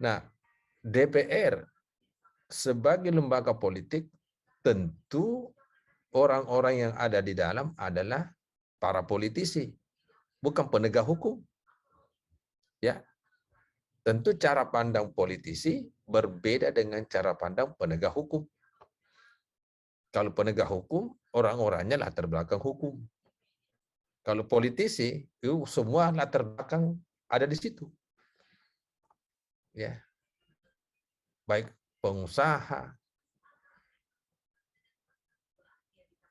Nah, DPR sebagai lembaga politik tentu orang-orang yang ada di dalam adalah para politisi, bukan penegak hukum. Ya, tentu cara pandang politisi berbeda dengan cara pandang penegak hukum. Kalau penegak hukum, orang-orangnya latar belakang hukum. Kalau politisi, itu semua latar belakang ada di situ. Ya, baik pengusaha,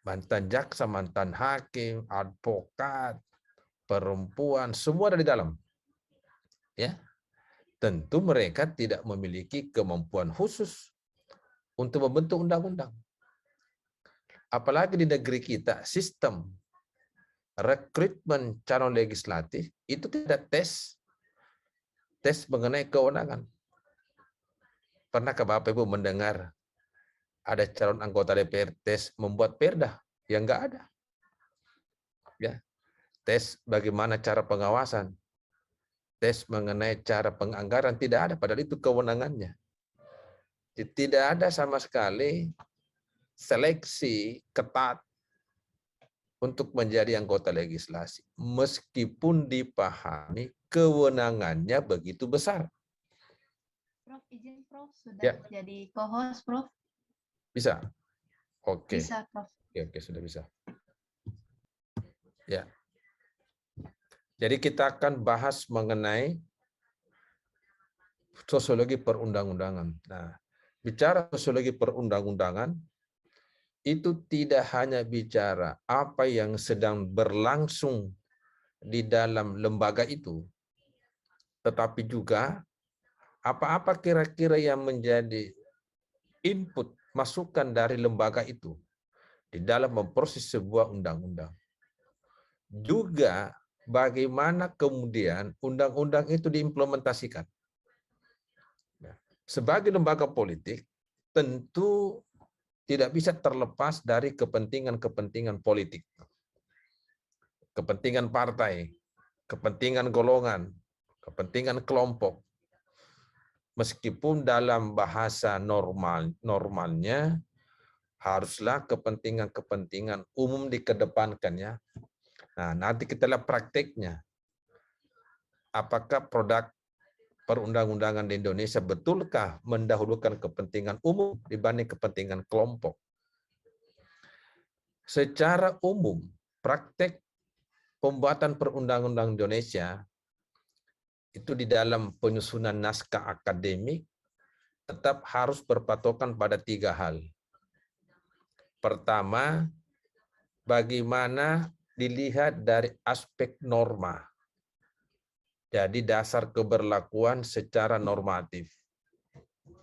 mantan jaksa, mantan hakim, advokat, perempuan, semua ada di dalam. Ya, tentu mereka tidak memiliki kemampuan khusus untuk membentuk undang-undang. Apalagi di negeri kita, sistem rekrutmen calon legislatif itu tidak tes mengenai kewenangan. Pernahkah Bapak Ibu mendengar ada calon anggota DPR tes membuat perda? Yang enggak ada. Ya, tes bagaimana cara pengawasan, tes mengenai cara penganggaran tidak ada, padahal itu kewenangannya. Tidak ada sama sekali seleksi ketat untuk menjadi anggota legislasi, meskipun dipahami kewenangannya begitu besar. Prof, izin Prof, sudah Ya. jadi co-host Prof. Bisa? Oke. Bisa Prof. Oke, sudah bisa. Ya. Jadi kita akan bahas mengenai sosiologi perundang-undangan. Nah, bicara sosiologi perundang-undangan, itu tidak hanya bicara apa yang sedang berlangsung di dalam lembaga itu, tetapi juga apa-apa kira-kira yang menjadi input, masukan dari lembaga itu di dalam memproses sebuah undang-undang. Juga bagaimana kemudian undang-undang itu diimplementasikan. Sebagai lembaga politik, tentu tidak bisa terlepas dari kepentingan-kepentingan politik. Kepentingan partai, kepentingan golongan, kepentingan kelompok. Meskipun dalam bahasa normalnya, haruslah kepentingan-kepentingan umum dikedepankan ya. Nah, nanti kita lihat prakteknya. Apakah produk perundang-undangan di Indonesia betulkah mendahulukan kepentingan umum dibanding kepentingan kelompok? Secara umum, praktek pembuatan perundang-undang Indonesia itu di dalam penyusunan naskah akademik tetap harus berpatokan pada 3 hal. Pertama, bagaimana dilihat dari aspek norma. Jadi dasar keberlakuan secara normatif.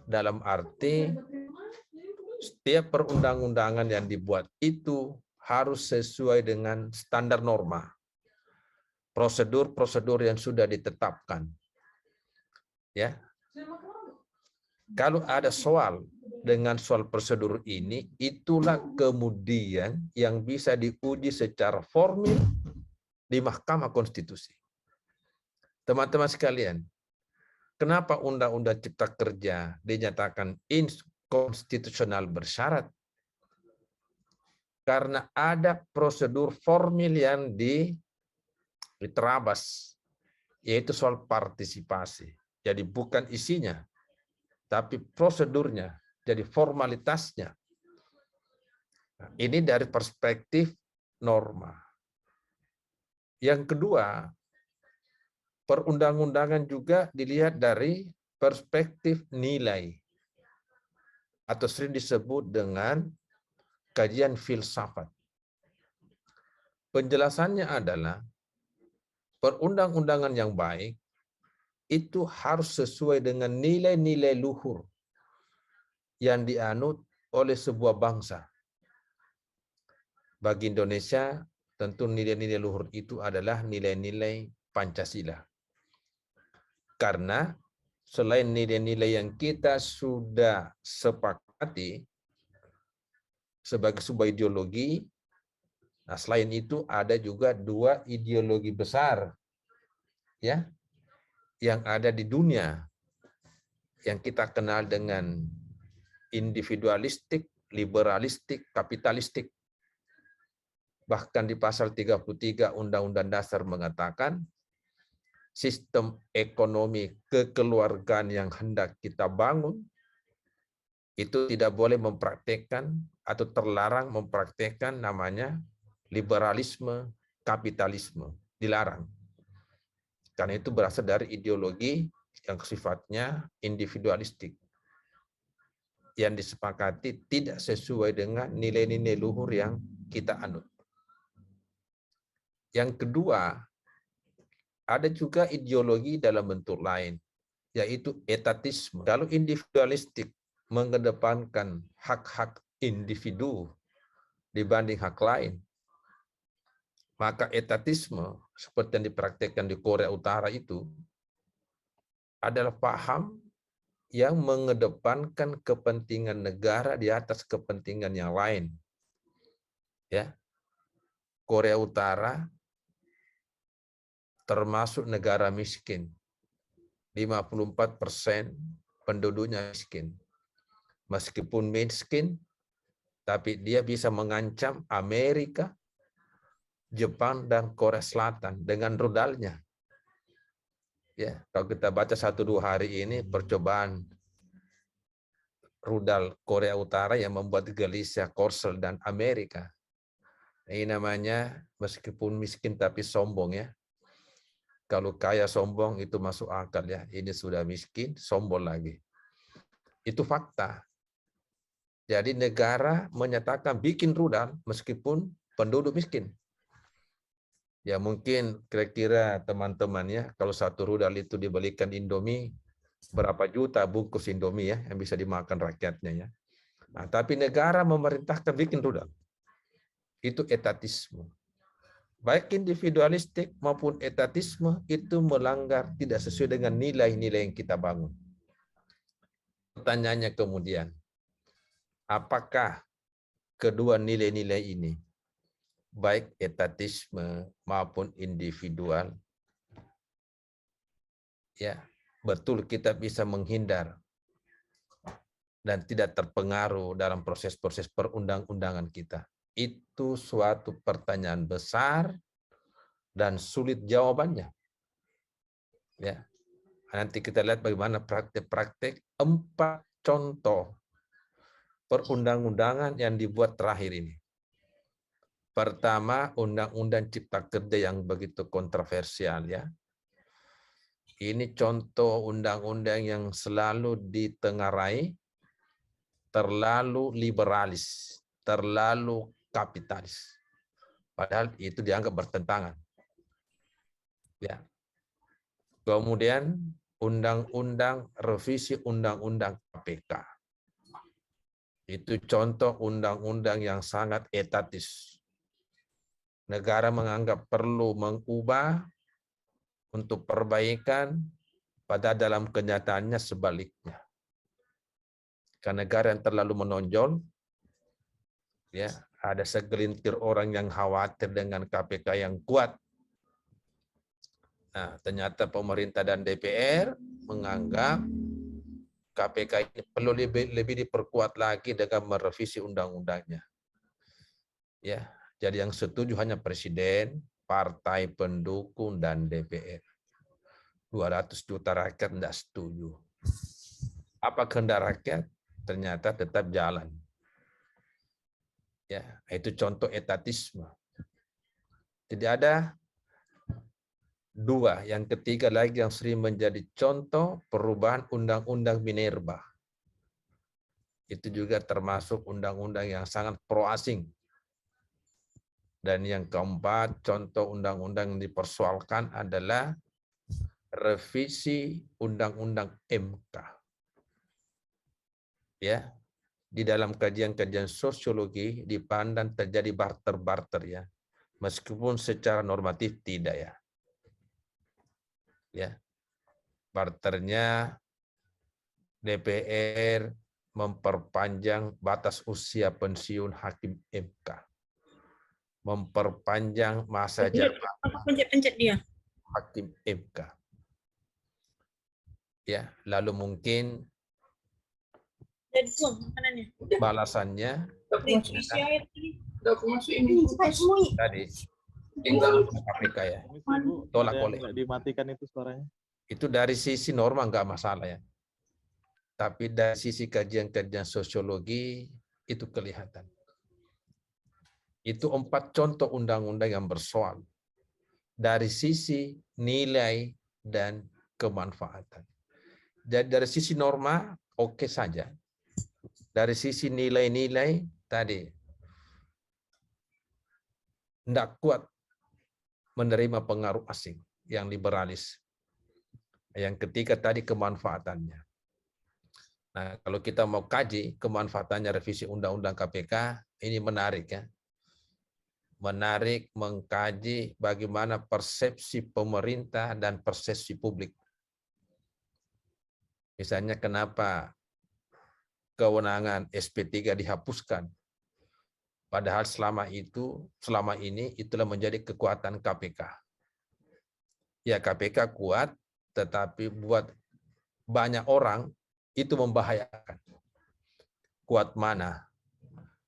Dalam arti setiap perundang-undangan yang dibuat itu harus sesuai dengan standar norma. Prosedur-prosedur yang sudah ditetapkan. Ya. Kalau ada soal dengan soal prosedur ini, itulah kemudian yang bisa diuji secara formil di Mahkamah Konstitusi. Teman-teman sekalian, kenapa Undang-Undang Cipta Kerja dinyatakan inkonstitusional bersyarat? Karena ada prosedur formil yang diterabas, yaitu soal partisipasi. Jadi bukan isinya, tapi prosedurnya, jadi formalitasnya. Nah, ini dari perspektif norma. Yang kedua, perundang-undangan juga dilihat dari perspektif nilai, atau sering disebut dengan kajian filsafat. Penjelasannya adalah perundang-undangan yang baik itu harus sesuai dengan nilai-nilai luhur yang dianut oleh sebuah bangsa. Bagi Indonesia, tentu nilai-nilai luhur itu adalah nilai-nilai Pancasila. Karena selain nilai-nilai yang kita sudah sepakati sebagai sebuah ideologi, nah selain itu ada juga 2 ideologi besar ya yang ada di dunia, yang kita kenal dengan individualistik, liberalistik, kapitalistik. Bahkan di pasal 33 Undang-Undang Dasar mengatakan sistem ekonomi kekeluargaan yang hendak kita bangun itu tidak boleh mempraktekkan atau terlarang mempraktekkan namanya liberalisme, kapitalisme. Dilarang. Karena itu berasal dari ideologi yang sifatnya individualistik. Yang disepakati tidak sesuai dengan nilai-nilai luhur yang kita anut. Yang kedua, ada juga ideologi dalam bentuk lain, yaitu etatisme. Kalau individualistik mengedepankan hak-hak individu dibanding hak lain, maka etatisme seperti yang dipraktikkan di Korea Utara itu adalah paham yang mengedepankan kepentingan negara di atas kepentingan yang lain. Ya, Korea Utara termasuk negara miskin. 54% penduduknya miskin. Meskipun miskin, tapi dia bisa mengancam Amerika, Jepang, dan Korea Selatan dengan rudalnya. Ya, kalau kita baca 1-2 hari ini percobaan rudal Korea Utara yang membuat gelisah Korsel dan Amerika. Ini namanya meskipun miskin tapi sombong ya. Kalau kaya sombong itu masuk akal ya. Ini sudah miskin, sombong lagi. Itu fakta. Jadi negara menyatakan bikin rudal meskipun penduduk miskin. Ya mungkin kira-kira teman-temannya kalau satu rudal itu dibelikan Indomie, berapa juta bungkus Indomie ya yang bisa dimakan rakyatnya ya. Nah, tapi negara memerintahkan bikin rudal. Itu etatisme. Baik individualistik maupun etatisme itu melanggar tidak sesuai dengan nilai-nilai yang kita bangun. Pertanyaannya kemudian, apakah kedua nilai-nilai ini, baik etatisme maupun individual, ya betul kita bisa menghindar dan tidak terpengaruh dalam proses-proses perundang-undangan kita? Itu suatu pertanyaan besar dan sulit jawabannya. Ya, nanti kita lihat bagaimana praktek-praktek 4 contoh perundang-undangan yang dibuat terakhir ini. Pertama, Undang-Undang Cipta Kerja yang begitu kontroversial ya. Ini contoh undang-undang yang selalu ditengarai, terlalu liberalis, terlalu kapitalis. Padahal itu dianggap bertentangan. Ya. Kemudian revisi Undang-Undang KPK. Itu contoh undang-undang yang sangat etatis. Negara menganggap perlu mengubah untuk perbaikan, pada dalam kenyataannya sebaliknya. Karena negara yang terlalu menonjol, ya ada segelintir orang yang khawatir dengan KPK yang kuat. Nah, ternyata pemerintah dan DPR menganggap KPK ini perlu lebih diperkuat lagi dengan merevisi undang-undangnya. Ya, jadi yang setuju hanya presiden, partai pendukung, dan DPR. 200 juta rakyat tidak setuju. Apa kehendak rakyat? Ternyata tetap jalan. Ya, itu contoh etatisme. Tidak ada dua. Yang ketiga lagi yang sering menjadi contoh perubahan undang-undang Minerba. Itu juga termasuk undang-undang yang sangat pro asing. Dan yang keempat, contoh undang-undang yang dipersoalkan adalah revisi undang-undang MK. Ya, di dalam kajian-kajian sosiologi dipandang terjadi barter-barter ya, meskipun secara normatif tidak ya. Ya, barternya DPR memperpanjang batas usia pensiun hakim MK, memperpanjang masa jabatan Pencet dia. hakim MK. Ya, lalu mungkin Jadi tuh makanannya. balasannya Udah aku masukin. tadi tinggal KPK ya, Permisi, Bu, tolak ada yang oleh. nggak dimatikan itu suaranya. Itu dari sisi norma nggak masalah ya. Tapi dari sisi kajian-kajian sosiologi itu kelihatan. Itu 4 contoh undang-undang yang bersoal dari sisi nilai dan kemanfaatan. Jadi dari sisi norma oke saja. Dari sisi nilai-nilai tadi tidak kuat menerima pengaruh asing yang liberalis. Yang ketiga tadi kemanfaatannya. Nah, kalau kita mau kaji kemanfaatannya revisi Undang-Undang KPK, ini menarik ya. Menarik mengkaji bagaimana persepsi pemerintah dan persepsi publik. Misalnya kenapa kewenangan SP3 dihapuskan. Padahal selama ini itulah menjadi kekuatan KPK. Ya KPK kuat, tetapi buat banyak orang itu membahayakan. Kuat mana?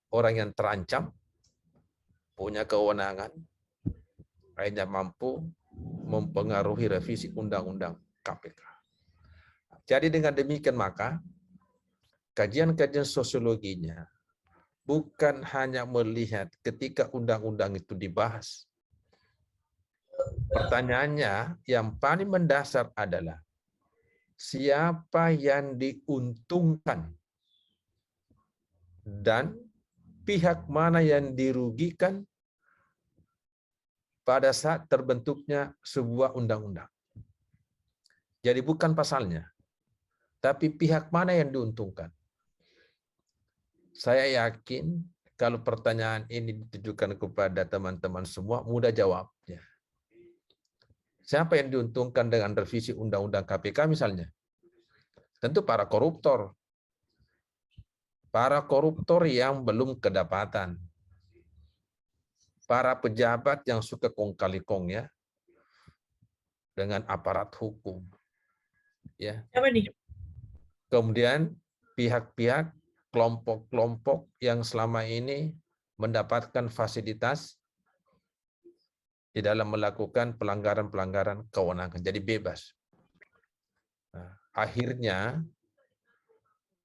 Orang yang terancam, punya kewenangan, akhirnya mampu mempengaruhi revisi Undang-Undang KPK. Jadi dengan demikian maka, kajian-kajian sosiologinya bukan hanya melihat ketika undang-undang itu dibahas. Pertanyaannya yang paling mendasar adalah siapa yang diuntungkan dan pihak mana yang dirugikan pada saat terbentuknya sebuah undang-undang. Jadi bukan pasalnya, tapi pihak mana yang diuntungkan. Saya yakin kalau pertanyaan ini ditujukan kepada teman-teman semua, mudah jawabnya. Siapa yang diuntungkan dengan revisi Undang-Undang KPK misalnya? Tentu para koruptor. Para koruptor yang belum kedapatan. Para pejabat yang suka kong kali kong ya, dengan aparat hukum. Ya. Apa nih? Kemudian pihak-pihak kelompok-kelompok yang selama ini mendapatkan fasilitas di dalam melakukan pelanggaran-pelanggaran kewenangan, jadi bebas. Nah, akhirnya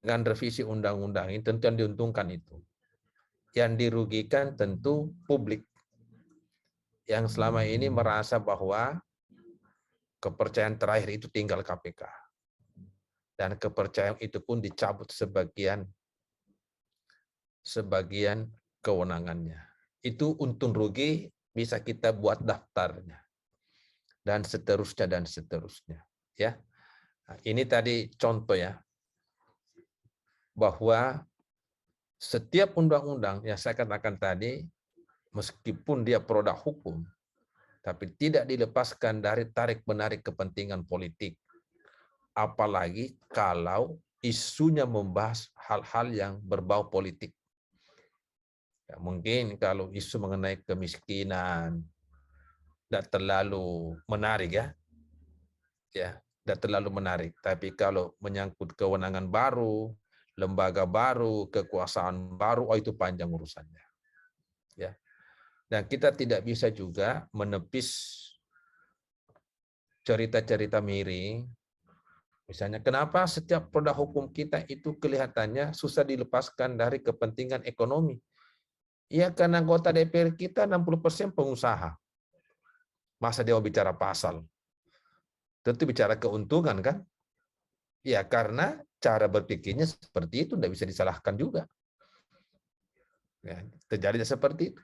dengan revisi undang-undang ini tentu yang diuntungkan itu. Yang dirugikan tentu publik yang selama ini merasa bahwa kepercayaan terakhir itu tinggal KPK. Dan kepercayaan itu pun dicabut sebagian kewenangannya. Itu untung rugi bisa kita buat daftarnya. Dan seterusnya. Ya. Nah, ini tadi contoh ya. Bahwa setiap undang-undang yang saya katakan tadi, meskipun dia produk hukum, tapi tidak dilepaskan dari tarik-menarik kepentingan politik. Apalagi kalau isunya membahas hal-hal yang berbau politik. Ya, mungkin kalau isu mengenai kemiskinan, tidak terlalu menarik ya. Ya, tidak terlalu menarik. Tapi kalau menyangkut kewenangan baru, lembaga baru, kekuasaan baru, oh itu panjang urusannya. Ya. Dan kita tidak bisa juga menepis cerita-cerita miring. Misalnya, kenapa setiap produk hukum kita itu kelihatannya susah dilepaskan dari kepentingan ekonomi? Ya, karena anggota DPR kita 60% pengusaha. Masa dia mau bicara pasal? Tentu bicara keuntungan kan? Ya, karena cara berpikirnya seperti itu, tidak bisa disalahkan juga. Ya, terjadi seperti itu.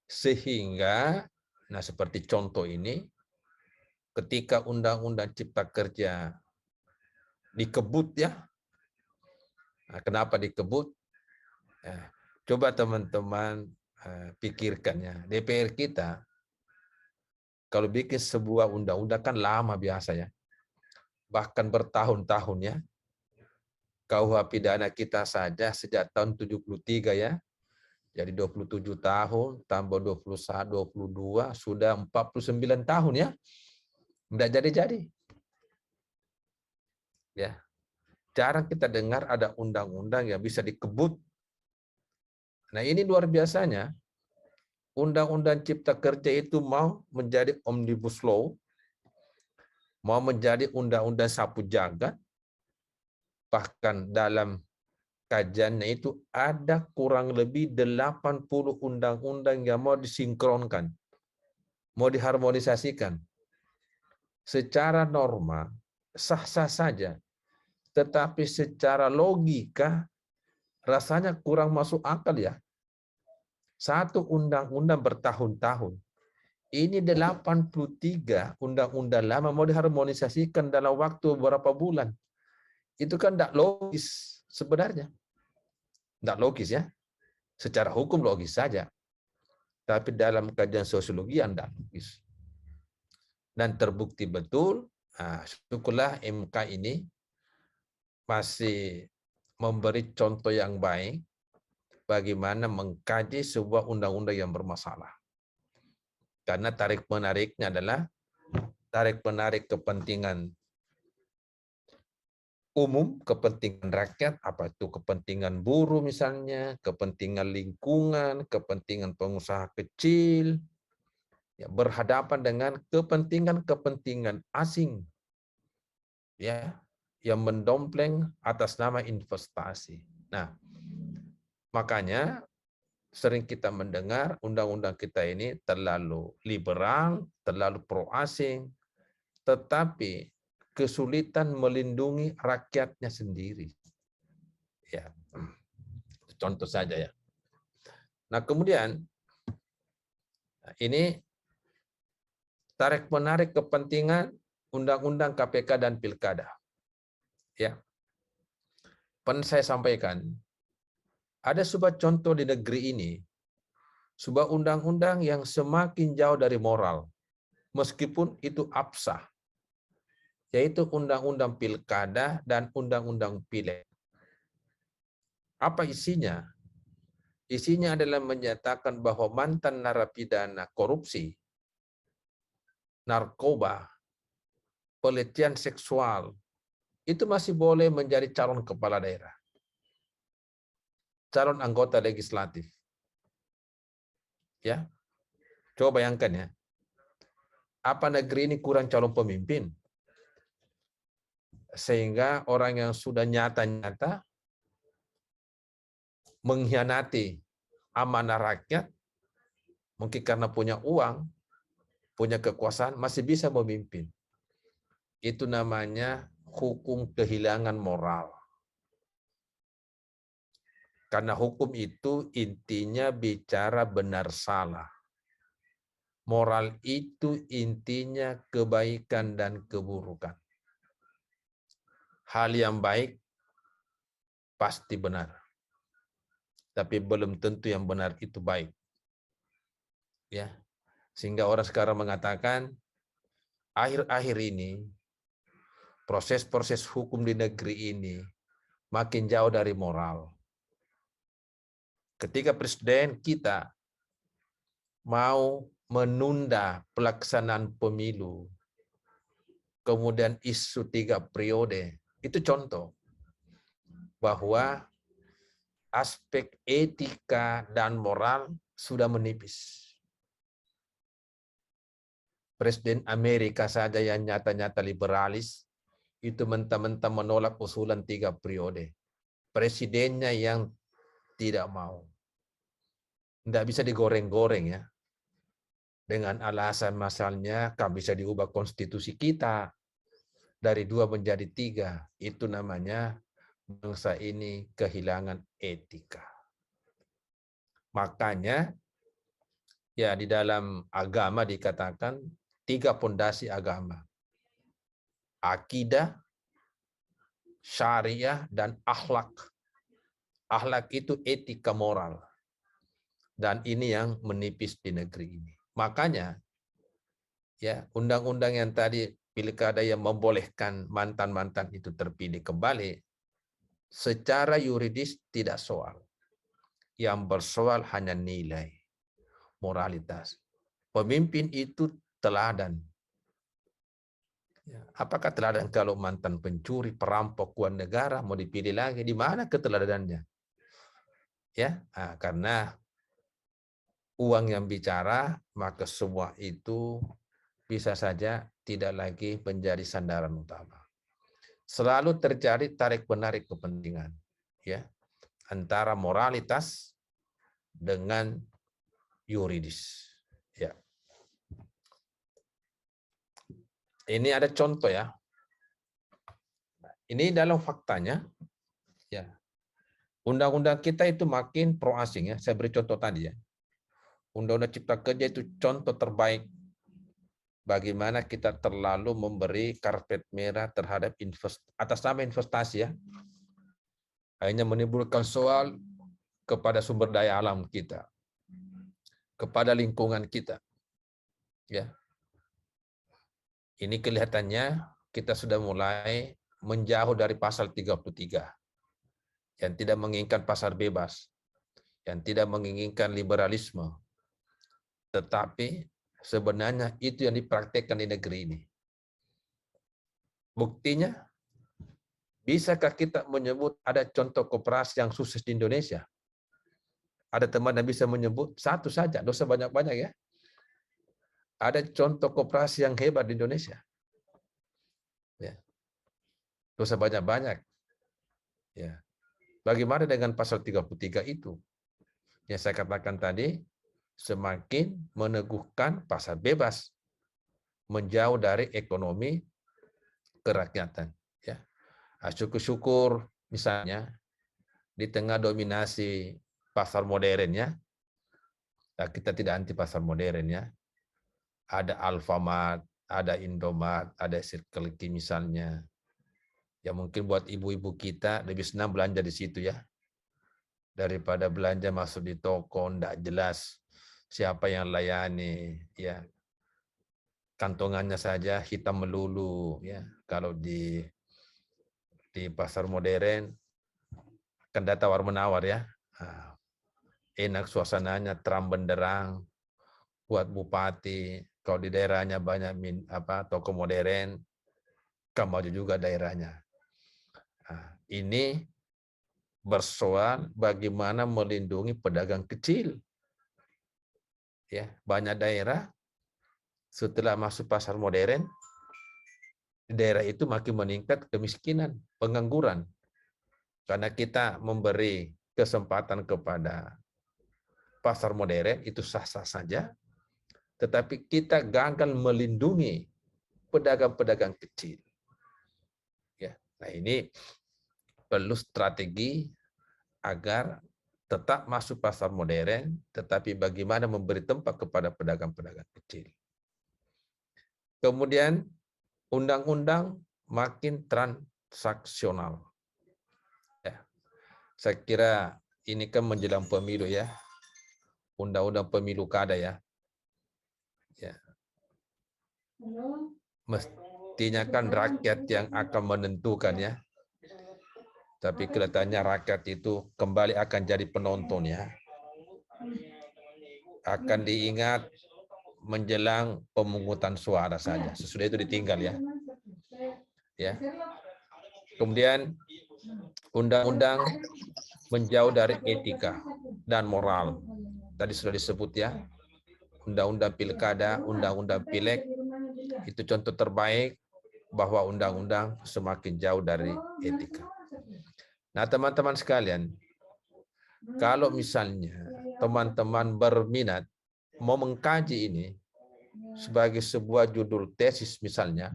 Sehingga, nah seperti contoh ini, ketika Undang-Undang Cipta Kerja dikebut ya, nah, kenapa dikebut? Nah, coba teman-teman pikirkan ya, DPR kita, kalau bikin sebuah undang-undang kan lama biasa ya, bahkan bertahun-tahun ya. KUH pidana kita saja sejak tahun 73 ya, jadi 27 tahun, tambah 21, 22, sudah 49 tahun ya. Tidak jadi-jadi. Ya, jarang kita dengar ada undang-undang yang bisa dikebut. Nah, ini luar biasanya. Undang-undang Cipta Kerja itu mau menjadi omnibus law, mau menjadi undang-undang sapu jagat, bahkan dalam kajiannya itu ada kurang lebih 80 undang-undang yang mau disinkronkan, mau diharmonisasikan. Secara norma, sah-sah saja. Tetapi secara logika, rasanya kurang masuk akal ya. Satu undang-undang bertahun-tahun. Ini 83 undang-undang lama mau diharmonisasikan dalam waktu beberapa bulan. Itu kan tidak logis sebenarnya. Tidak logis ya. Secara hukum logis saja. Tapi dalam kajian sosiologi tidak logis. Dan terbukti betul, syukurlah MK ini masih memberi contoh yang baik bagaimana mengkaji sebuah undang-undang yang bermasalah. Karena tarik-menariknya adalah tarik-menarik kepentingan umum, kepentingan rakyat, apa itu kepentingan buruh misalnya, kepentingan lingkungan, kepentingan pengusaha kecil, ya, berhadapan dengan kepentingan-kepentingan asing, ya, yang mendompleng atas nama investasi. Nah, makanya sering kita mendengar undang-undang kita ini terlalu liberal, terlalu pro asing, tetapi kesulitan melindungi rakyatnya sendiri. Ya, contoh saja ya. Nah, kemudian ini tarik-menarik kepentingan undang-undang KPK dan Pilkada. Ya. Pernah saya sampaikan, ada sebuah contoh di negeri ini, sebuah undang-undang yang semakin jauh dari moral, meskipun itu absah, yaitu undang-undang Pilkada dan undang-undang Pileg. Apa isinya? Isinya adalah menyatakan bahwa mantan narapidana korupsi, narkoba, pelecehan seksual, itu masih boleh menjadi calon kepala daerah, calon anggota legislatif. Ya, coba bayangkan ya, apa negeri ini kurang calon pemimpin? Sehingga orang yang sudah nyata-nyata mengkhianati amanah rakyat, mungkin karena punya uang, punya kekuasaan, masih bisa memimpin. Itu namanya hukum kehilangan moral. Karena hukum itu intinya bicara benar salah. Moral itu intinya kebaikan dan keburukan. Hal yang baik pasti benar. Tapi belum tentu yang benar itu baik. Ya. Sehingga orang sekarang mengatakan akhir-akhir ini proses-proses hukum di negeri ini makin jauh dari moral. Ketika presiden kita mau menunda pelaksanaan pemilu, kemudian isu 3 periode, itu contoh bahwa aspek etika dan moral sudah menipis. Presiden Amerika saja yang nyata-nyata liberalis, itu mentah-mentah menolak usulan 3 periode. Presidennya yang tidak mau. Tidak bisa digoreng-goreng ya. Dengan alasan misalnya kan bisa diubah konstitusi kita dari 2 menjadi 3. Itu namanya bangsa ini kehilangan etika. Makanya ya di dalam agama dikatakan 3 pondasi agama. Akidah, syariah, dan akhlak. Akhlak itu etika moral. Dan ini yang menipis di negeri ini. Makanya ya undang-undang yang tadi pilkada yang membolehkan mantan-mantan itu terpilih kembali, secara yuridis tidak soal. Yang bersoal hanya nilai, moralitas. Pemimpin itu teladan. Ya, apakah teladan kalau mantan pencuri, perampok, uang negara mau dipilih lagi? Di mana keteladanan? Ya, karena uang yang bicara, maka semua itu bisa saja tidak lagi menjadi sandaran utama. Selalu terjadi tarik-menarik kepentingan, ya, antara moralitas dengan yuridis. Ya. Ini ada contoh ya. Ini dalam faktanya, ya. Undang-undang kita itu makin pro asing ya. Saya beri contoh tadi ya. Undang-undang Cipta Kerja itu contoh terbaik bagaimana kita terlalu memberi karpet merah terhadap atas nama investasi ya. Hanya menimbulkan soal kepada sumber daya alam kita, kepada lingkungan kita. Ya. Ini kelihatannya kita sudah mulai menjauh dari pasal 33 yang tidak menginginkan pasar bebas, yang tidak menginginkan liberalisme. Tetapi sebenarnya itu yang dipraktekkan di negeri ini. Buktinya, bisakah kita menyebut ada contoh koperasi yang sukses di Indonesia? Ada teman yang bisa menyebut satu saja, dosa banyak-banyak ya. Ada contoh koperasi yang hebat di Indonesia. Ya. Dosa banyak-banyak. Ya. Bagaimana dengan pasal 33 itu? Yang saya katakan tadi, semakin meneguhkan pasar bebas, menjauh dari ekonomi kerakyatan. Ya. Syukur-syukur misalnya di tengah dominasi pasar modern ya, kita tidak anti pasar modern ya. Ada Alfamart, ada Indomart, ada Circle K misalnya. Ya mungkin buat ibu-ibu kita lebih senang belanja di situ ya, daripada belanja masuk di toko tidak jelas siapa yang layani ya, kantongannya saja hitam melulu ya. Kalau di pasar modern kan tawar menawar ya, enak suasananya, terang benderang buat bupati. Kalau di daerahnya banyak toko modern, kan maju juga daerahnya. Ini bersoal bagaimana melindungi pedagang kecil. Ya, banyak daerah setelah masuk pasar modern, daerah itu makin meningkat kemiskinan, pengangguran. Karena kita memberi kesempatan kepada pasar modern itu sah-sah saja, tetapi kita gagal melindungi pedagang-pedagang kecil. Ya, nah ini perlu strategi agar tetap masuk pasar modern, tetapi bagaimana memberi tempat kepada pedagang-pedagang kecil. Kemudian undang-undang makin transaksional. Ya, saya kira ini kan menjelang pemilu ya, undang-undang pemilu kada ya. Ya. Mestinya kan rakyat yang akan menentukan ya. Tapi kelihatannya rakyat itu kembali akan jadi penonton ya. Akan diingat menjelang pemungutan suara saja. Sesudah itu ditinggal ya. Ya. Kemudian undang-undang menjauh dari etika dan moral. Tadi sudah disebut ya. Undang-undang pilkada, undang-undang pileg itu contoh terbaik bahwa undang-undang semakin jauh dari etika. Nah, teman-teman sekalian, kalau misalnya teman-teman berminat mau mengkaji ini sebagai sebuah judul tesis misalnya,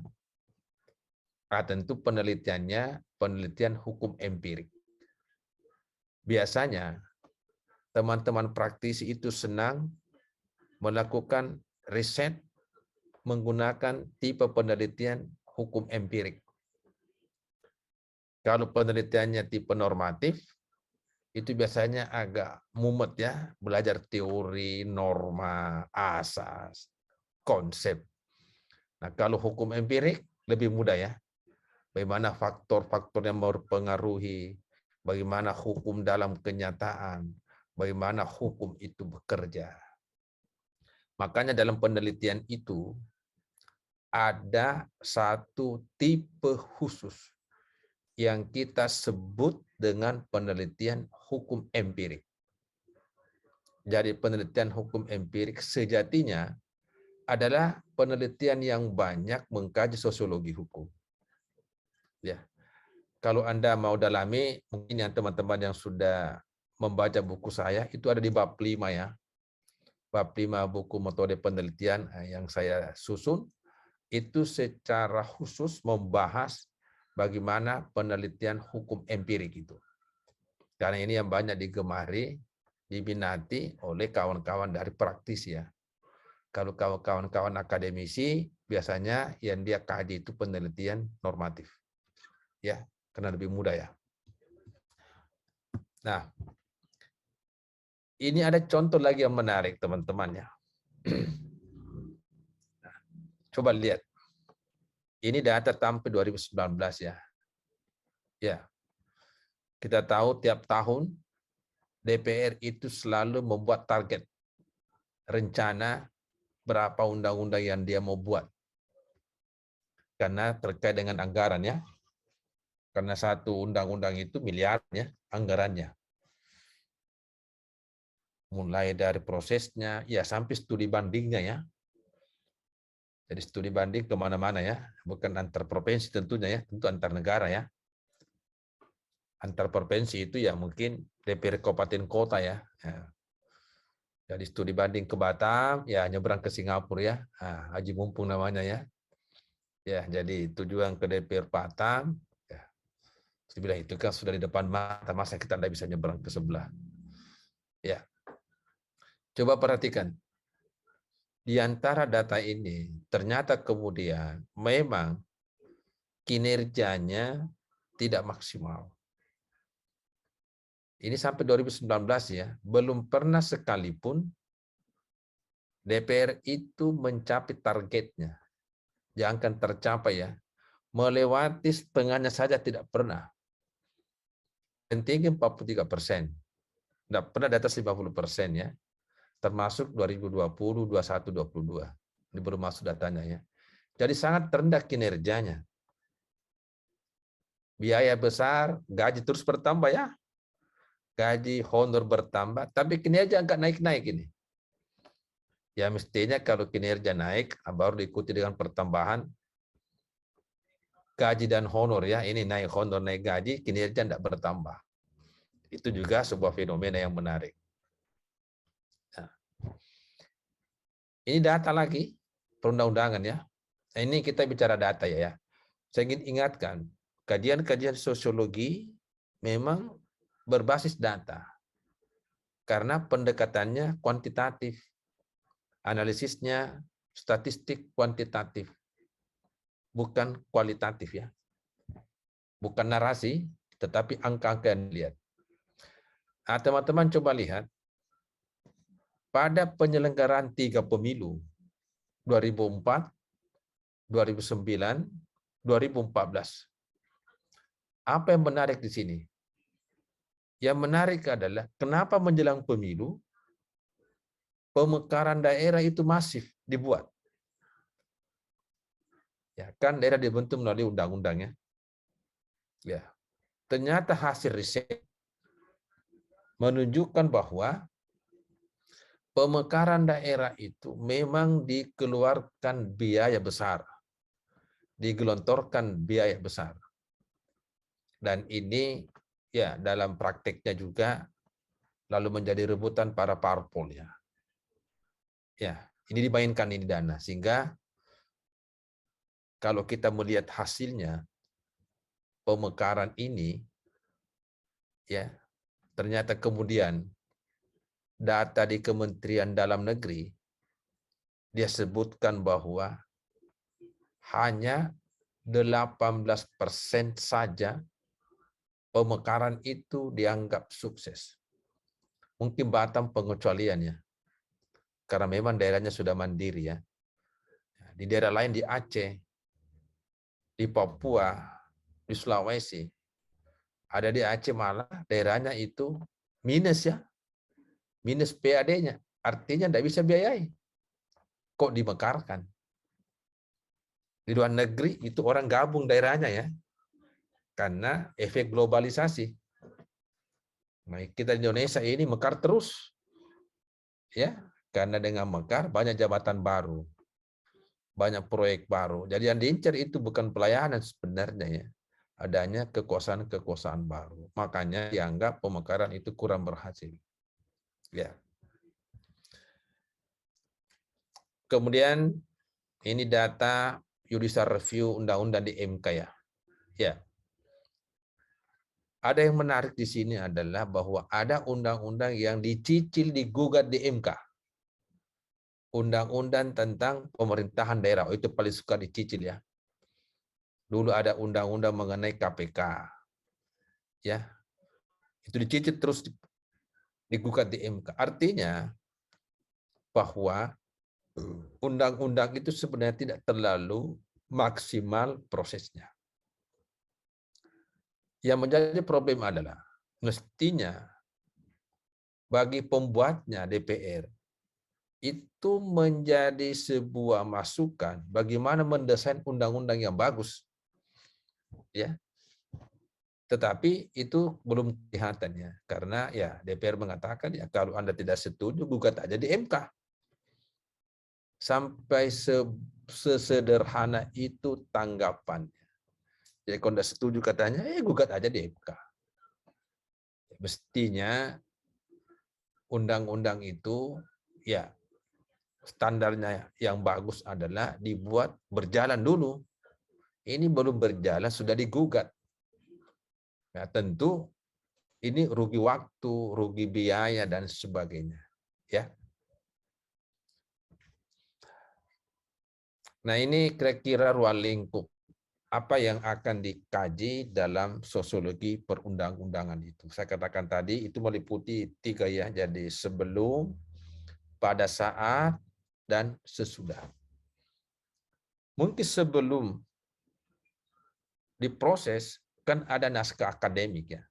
tentu penelitiannya penelitian hukum empirik. Biasanya teman-teman praktisi itu senang melakukan riset menggunakan tipe penelitian hukum empirik. Kalau penelitiannya tipe normatif, itu biasanya agak mumet ya, belajar teori, norma, asas, konsep. Nah, kalau hukum empirik lebih mudah ya. Bagaimana faktor-faktor yang mempengaruhi, bagaimana hukum dalam kenyataan, bagaimana hukum itu bekerja. Makanya dalam penelitian itu, ada satu tipe khusus yang kita sebut dengan penelitian hukum empirik. Jadi penelitian hukum empirik sejatinya adalah penelitian yang banyak mengkaji sosiologi hukum. Ya, kalau Anda mau dalami, mungkin yang teman-teman yang sudah membaca buku saya itu ada di bab 5 ya. Bab 5 buku metode penelitian yang saya susun itu secara khusus membahas bagaimana penelitian hukum empirik itu. Karena ini yang banyak digemari, diminati oleh kawan-kawan dari praktisi ya. Kalau kawan-kawan akademisi, biasanya yang dia kaji itu penelitian normatif. Ya, karena lebih mudah ya. Nah, ini ada contoh lagi yang menarik teman-teman ya. Coba lihat. Ini data sampai 2019 ya. Ya. Kita tahu tiap tahun DPR itu selalu membuat target rencana berapa undang-undang yang dia mau buat. Karena terkait dengan anggaran ya. Karena satu undang-undang itu miliarnya anggarannya. Mulai dari prosesnya, ya sampai studi bandingnya ya. Jadi studi banding kemana-mana ya, bukan antar provinsi tentunya ya, tentu antar negara ya. Antar provinsi itu ya mungkin DPR kabupaten kota ya. Jadi studi banding ke Batam, ya nyebrang ke Singapura ya, Haji Mumpung namanya ya. Ya jadi tujuan ke DPR Batam, ya. Terus bilang itu kan sudah di depan mata, masa kita tidak bisa nyebrang ke sebelah. Ya, coba perhatikan. Di antara data ini, ternyata kemudian memang kinerjanya tidak maksimal. Ini sampai 2019 ya, belum pernah sekalipun DPR itu mencapai targetnya. Yang akan tercapai ya, melewati setengahnya saja tidak pernah. Yang tinggi 43%, tidak pernah di atas 50% ya, termasuk 2020, 21, 22. Ini baru masuk datanya ya. Jadi sangat rendah kinerjanya. Biaya besar, gaji terus bertambah ya. Gaji honor bertambah, tapi kinerja enggak naik-naik ini. Ya mestinya kalau kinerja naik, baru diikuti dengan pertambahan gaji dan honor ya. Ini naik honor, naik gaji, kinerja enggak bertambah. Itu juga sebuah fenomena yang menarik. Nah, ini data lagi, perundang-undangan ya. Ini kita bicara data ya. Saya ingin ingatkan, kajian-kajian sosiologi memang berbasis data. Karena pendekatannya kuantitatif. Analisisnya statistik kuantitatif. Bukan kualitatif ya. Bukan narasi, tetapi angka-angka yang dilihat. Nah, teman-teman coba lihat. Pada penyelenggaraan 3 pemilu, 2004, 2009, 2014. Apa yang menarik di sini? Yang menarik adalah kenapa menjelang pemilu pemekaran daerah itu masif dibuat. Ya, kan daerah dibentuk melalui undang-undangnya. Ya. Ternyata hasil riset menunjukkan bahwa pemekaran daerah itu memang dikeluarkan biaya besar. Digelontorkan biaya besar. Dan ini ya dalam prakteknya juga lalu menjadi rebutan para parpol ya. Ya, ini dimainkan ini dana sehingga kalau kita melihat hasilnya pemekaran ini ya ternyata kemudian data di Kementerian Dalam Negeri dia sebutkan bahwa hanya 18% saja pemekaran itu dianggap sukses. Mungkin Batam pengecualiannya. Karena memang daerahnya sudah mandiri ya. Di daerah lain di Aceh, di Papua, di Sulawesi. Ada di Aceh malah daerahnya itu minus ya. Minus PAD-nya. Artinya tidak bisa biayai. Kok dimekarkan? Di luar negeri itu orang gabung daerahnya ya, karena efek globalisasi. Nah, kita di Indonesia ini mekar terus, ya, karena dengan mekar banyak jabatan baru, banyak proyek baru. Jadi yang diincar itu bukan pelayanan sebenarnya ya, adanya kekuasaan-kekuasaan baru. Makanya dianggap pemekaran itu kurang berhasil. Ya. Kemudian ini data judicial review undang-undang di MK ya. Ya. Ada yang menarik di sini adalah bahwa ada undang-undang yang dicicil digugat di MK. Undang-undang tentang pemerintahan daerah, itu paling suka dicicil ya. Dulu ada undang-undang mengenai KPK. Ya. Itu dicicil terus digugat di MK. Artinya bahwa undang-undang itu sebenarnya tidak terlalu maksimal prosesnya. Yang menjadi problem adalah mestinya bagi pembuatnya DPR itu menjadi sebuah masukan bagaimana mendesain undang-undang yang bagus. Ya. Tetapi itu belum kelihatannya karena ya DPR mengatakan ya kalau Anda tidak setuju gugat aja di MK. Sampai sesederhana itu tanggapannya. Jadi kalau tidak setuju katanya, gugat aja di MK. Mestinya undang-undang itu ya standarnya yang bagus adalah dibuat berjalan dulu. Ini belum berjalan sudah digugat. Ya, tentu ini rugi waktu, rugi biaya dan sebagainya. Ya. Nah, ini kira-kira ruang lingkup apa yang akan dikaji dalam sosiologi perundang-undangan itu. Saya katakan tadi itu meliputi 3 ya, jadi sebelum, pada saat, dan sesudah. Mungkin sebelum diproses kan ada naskah akademik ya.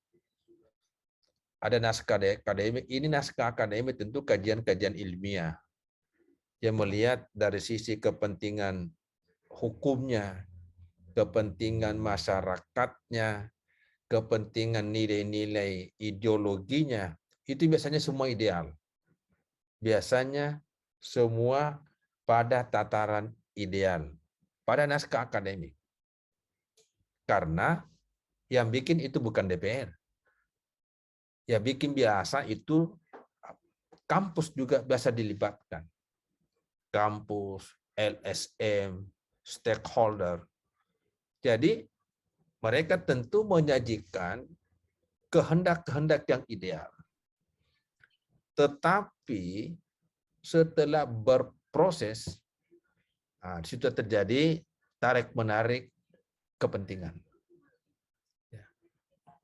Ada naskah akademik, ini naskah akademik tentu kajian-kajian ilmiah yang melihat dari sisi kepentingan hukumnya, kepentingan masyarakatnya, kepentingan nilai-nilai ideologinya, itu biasanya semua ideal. Biasanya semua pada tataran ideal, pada naskah akademik. Karena yang bikin itu bukan DPR. Ya bikin biasa itu kampus juga biasa dilibatkan. Kampus, LSM, stakeholder. Jadi mereka tentu menyajikan kehendak-kehendak yang ideal. Tetapi setelah berproses, di situ terjadi tarik-menarik kepentingan.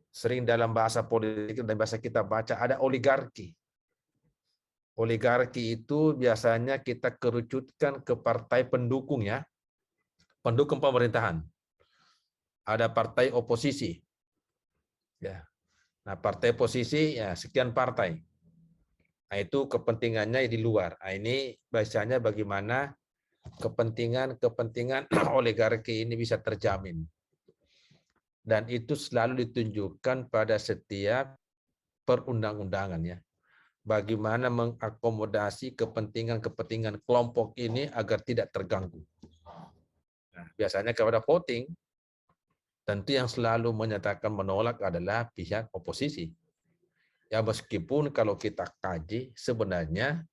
Sering dalam bahasa politik dan bahasa kita baca ada oligarki. Oligarki itu biasanya kita kerucutkan ke partai pendukung ya, pendukung pemerintahan. Ada partai oposisi. Ya. Nah, partai oposisi ya sekian partai. Nah, itu kepentingannya di luar. Nah, ini biasanya bagaimana kepentingan oligarki ini bisa terjamin. Dan itu selalu ditunjukkan pada setiap perundang-undangan ya. Bagaimana mengakomodasi kepentingan-kepentingan kelompok ini agar tidak terganggu. Nah, biasanya kepada voting, tentu yang selalu menyatakan menolak adalah pihak oposisi. Ya meskipun kalau kita kaji sebenarnya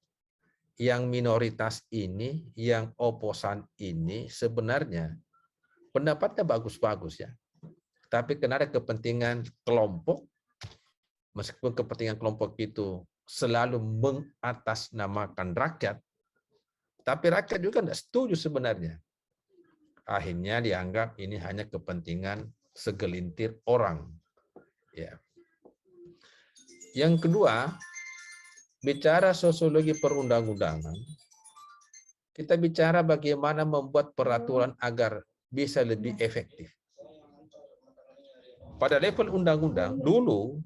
yang minoritas ini, yang oposan ini sebenarnya pendapatnya bagus-bagus ya. Tapi karena ada kepentingan kelompok, meskipun kepentingan kelompok itu selalu mengatasnamakan rakyat, tapi rakyat juga tidak setuju sebenarnya. Akhirnya dianggap ini hanya kepentingan segelintir orang. Ya. Yang kedua, bicara sosiologi perundang-undangan, kita bicara bagaimana membuat peraturan agar bisa lebih efektif. Pada level undang-undang, dulu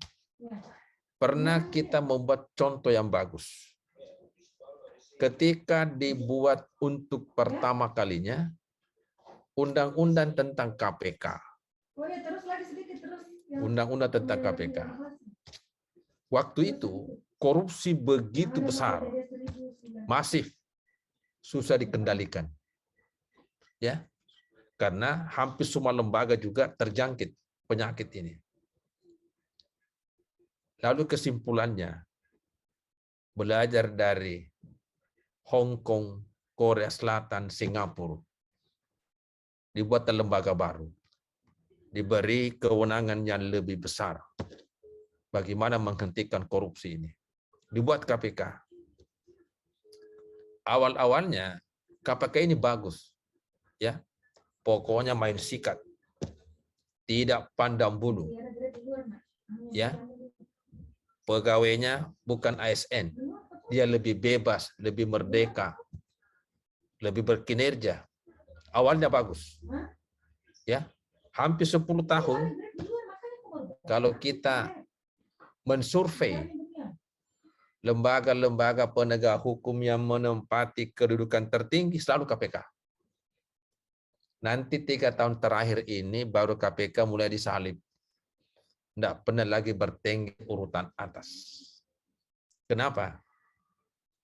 pernah kita membuat contoh yang bagus. Ketika dibuat untuk pertama kalinya, undang-undang tentang KPK. Oh ya, terus lagi sedikit terus. Undang-undang tentang KPK. Waktu itu korupsi begitu besar, masif, susah dikendalikan. Ya, karena hampir semua lembaga juga terjangkit penyakit ini. Lalu kesimpulannya, belajar dari Hong Kong, Korea Selatan, Singapura, dibuat lembaga baru, diberi kewenangan yang lebih besar. Bagaimana menghentikan korupsi ini? Dibuat KPK. Awal-awalnya KPK ini bagus, ya. Pokoknya main sikat, tidak pandang bulu, ya. Pegawainya bukan ASN, dia lebih bebas, lebih merdeka, lebih berkinerja. Awalnya bagus, ya. Hampir 10 tahun kalau kita mensurvei lembaga-lembaga penegak hukum yang menempati kedudukan tertinggi selalu KPK. Nanti 3 tahun terakhir ini baru KPK mulai disalib. Tidak pernah lagi bertengger urutan atas. Kenapa?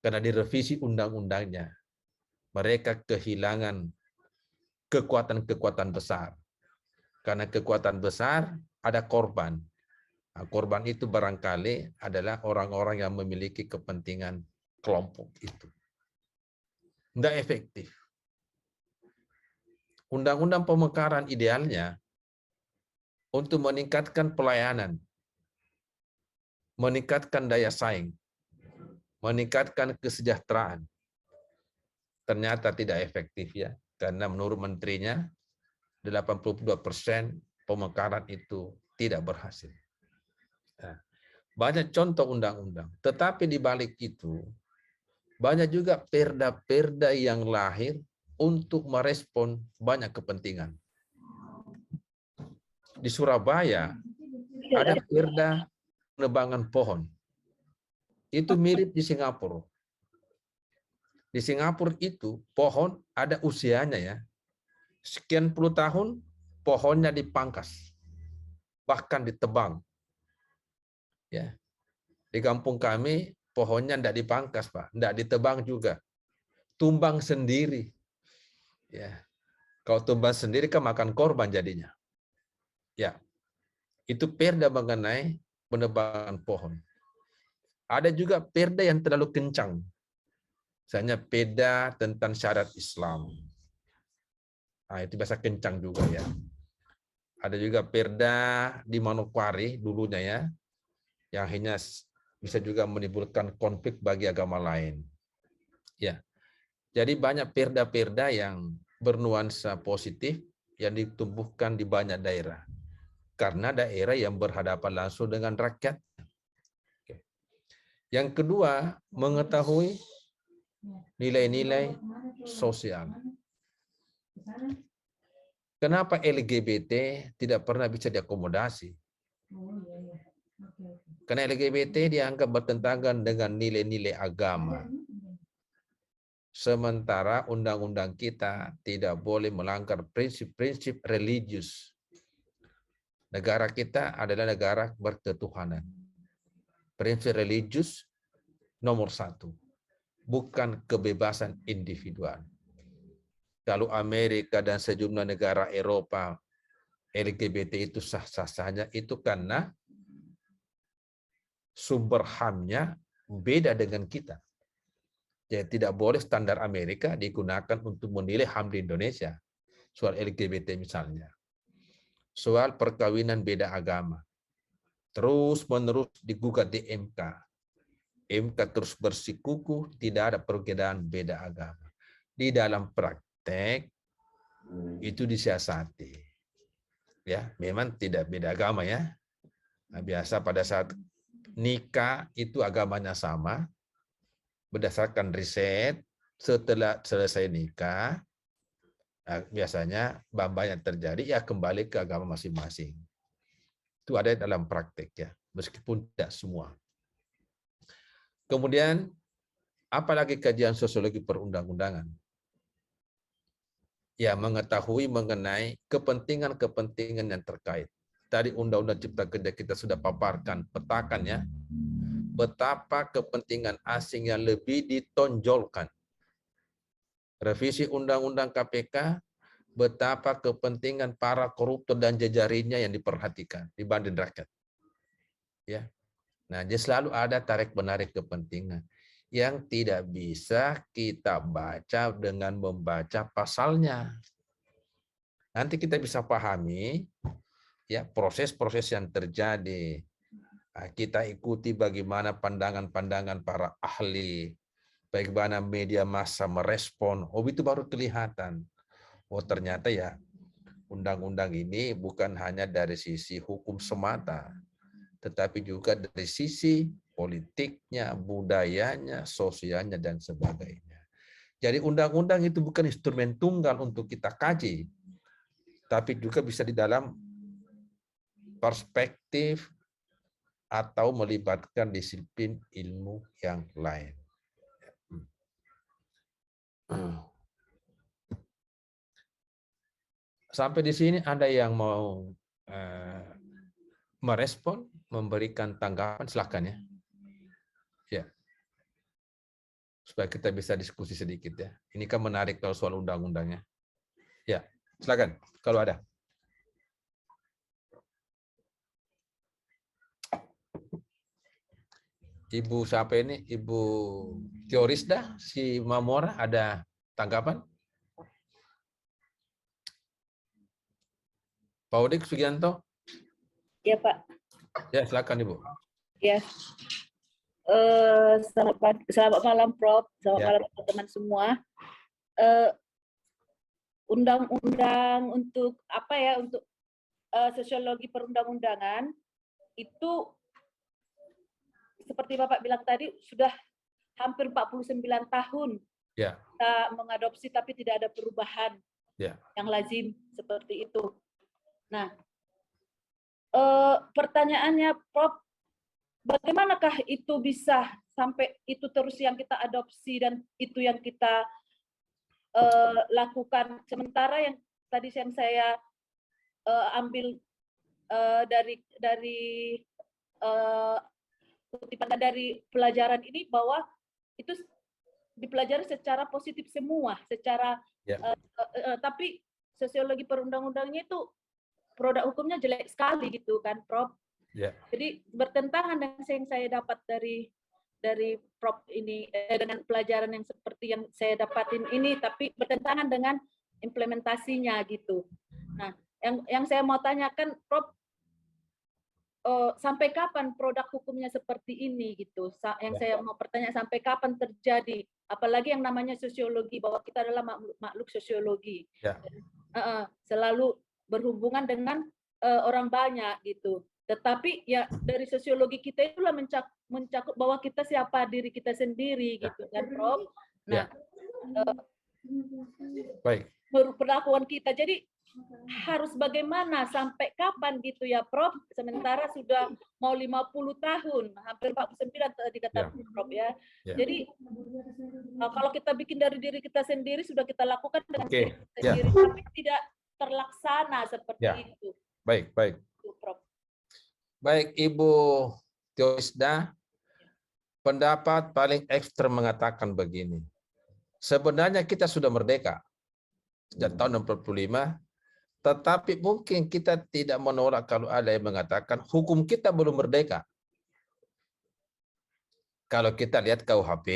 Karena direvisi undang-undangnya. Mereka kehilangan kekuatan-kekuatan besar. Karena kekuatan besar ada korban. Nah, korban itu barangkali adalah orang-orang yang memiliki kepentingan kelompok itu. Tidak efektif. Undang-undang pemekaran idealnya untuk meningkatkan pelayanan, meningkatkan daya saing, meningkatkan kesejahteraan. Ternyata tidak efektif ya, karena menurut menterinya 82% pemekaran itu tidak berhasil. Nah, banyak contoh undang-undang, tetapi di balik itu banyak juga perda-perda yang lahir untuk merespon banyak kepentingan. Di Surabaya ada perda penebangan pohon. Itu mirip di Singapura. Di Singapura itu pohon ada usianya ya. Sekian puluh tahun pohonnya dipangkas. Bahkan ditebang. Ya. Di kampung kami pohonnya tidak dipangkas, Pak. Tidak ditebang juga. Tumbang sendiri. Ya. Kalau tumbang sendiri kan makan korban jadinya. Ya. Itu perda mengenai penebangan pohon. Ada juga perda yang terlalu kencang. Misalnya perda tentang syarat Islam. Nah, itu biasa kencang juga ya. Ada juga perda di Manokwari dulunya ya, yang hanya bisa juga menimbulkan konflik bagi agama lain. Ya. Jadi banyak perda-perda yang bernuansa positif yang ditumbuhkan di banyak daerah. Karena daerah yang berhadapan langsung dengan rakyat. Yang kedua, mengetahui nilai-nilai sosial. Kenapa LGBT tidak pernah bisa diakomodasi? Karena LGBT dianggap bertentangan dengan nilai-nilai agama. Sementara undang-undang kita tidak boleh melanggar prinsip-prinsip religius. Negara kita adalah negara berketuhanan. Prinsip religius nomor 1. Bukan kebebasan individual. Kalau Amerika dan sejumlah negara Eropa LGBT itu sah-sah saja, itu karena sumber HAM-nya beda dengan kita. Jadi tidak boleh standar Amerika digunakan untuk menilai HAM di Indonesia. Soal LGBT misalnya. Soal perkawinan beda agama. Terus-menerus digugat di MK. MK terus bersikukuh tidak ada perbedaan beda agama. Di dalam praktek itu disiasati. Ya, memang tidak beda agama ya. Nah, biasa pada saat nikah itu agamanya sama. Berdasarkan riset, setelah selesai nikah, biasanya banyak terjadi ya kembali ke agama masing-masing. Itu ada dalam praktek ya, meskipun tidak semua. Kemudian, apalagi kajian sosiologi perundang-undangan. ya mengetahui mengenai kepentingan-kepentingan yang terkait. Tadi Undang-Undang Cipta Kerja kita sudah paparkan, petakan ya, betapa kepentingan asing yang lebih ditonjolkan. Revisi Undang-Undang KPK, betapa kepentingan para koruptor dan jajarannya yang diperhatikan dibanding rakyat. Ya, nah jadi selalu ada tarik-menarik kepentingan yang tidak bisa kita baca dengan membaca pasalnya. Nanti kita bisa pahami ya proses-proses yang terjadi. Nah, kita ikuti bagaimana pandangan-pandangan para ahli, bagaimana media massa merespon. Oh, itu baru kelihatan. Oh, ternyata ya undang-undang ini bukan hanya dari sisi hukum semata, tetapi juga dari sisi politiknya, budayanya, sosialnya, dan sebagainya. Jadi undang-undang itu bukan instrumen tunggal untuk kita kaji, tapi juga bisa di dalam perspektif atau melibatkan disiplin ilmu yang lain. Sampai di sini ada yang mau merespon, memberikan tanggapan, silakan ya. Ya. Supaya kita bisa diskusi sedikit ya. Ini kan menarik kalau soal undang-undangnya. Ya, silakan kalau ada. Ibu siapa ini? Ibu Teorisda, si Mamora, ada tanggapan? Pak Udik Sugianto? Ya Pak. Ya, silakan Ibu. Ya. Selamat malam Prof. Selamat Ya. malam teman-teman semua. Undang-undang untuk apa ya? Untuk sosiologi perundang-undangan itu seperti Bapak bilang tadi sudah hampir 49 tahun Ya. kita mengadopsi tapi tidak ada perubahan Ya. yang lazim seperti itu. Nah, pertanyaannya Prof, bagaimanakah itu bisa sampai itu terus yang kita adopsi dan itu yang kita lakukan, sementara yang tadi yang saya ambil dari kutipan dari pelajaran ini bahwa itu dipelajari secara positif semua, secara Ya. tapi sosiologi perundang-undangnya itu produk hukumnya jelek sekali gitu kan Prof. Ya. Jadi bertentangan dengan yang saya dapat dari Prof ini dengan pelajaran yang seperti yang saya dapatin ini, tapi bertentangan dengan implementasinya gitu. Nah, yang saya mau tanyakan Prof, sampai kapan produk hukumnya seperti ini gitu? Yang saya mau pertanyaan, sampai kapan terjadi? Apalagi yang namanya sosiologi, bahwa kita adalah makhluk sosiologi. Ya. Selalu berhubungan dengan orang banyak gitu. Tetapi ya dari sosiologi kita itulah mencakup bahwa kita siapa diri kita sendiri gitu kan Prof. Nah, Baik. Perlakuan kita. Jadi harus bagaimana, sampai kapan gitu ya Prof, sementara sudah mau 50 tahun, hampir 49 tadi kata Prof ya. Jadi kalau kita bikin dari diri kita sendiri sudah kita lakukan dengan diri kita sendiri, tapi tidak terlaksana seperti itu. Baik, baik. Prof. Baik, Ibu Teorisda, pendapat paling ekstrem mengatakan begini. Sebenarnya kita sudah merdeka sejak tahun 65, tetapi mungkin kita tidak menolak kalau ada yang mengatakan hukum kita belum merdeka. Kalau kita lihat KUHP,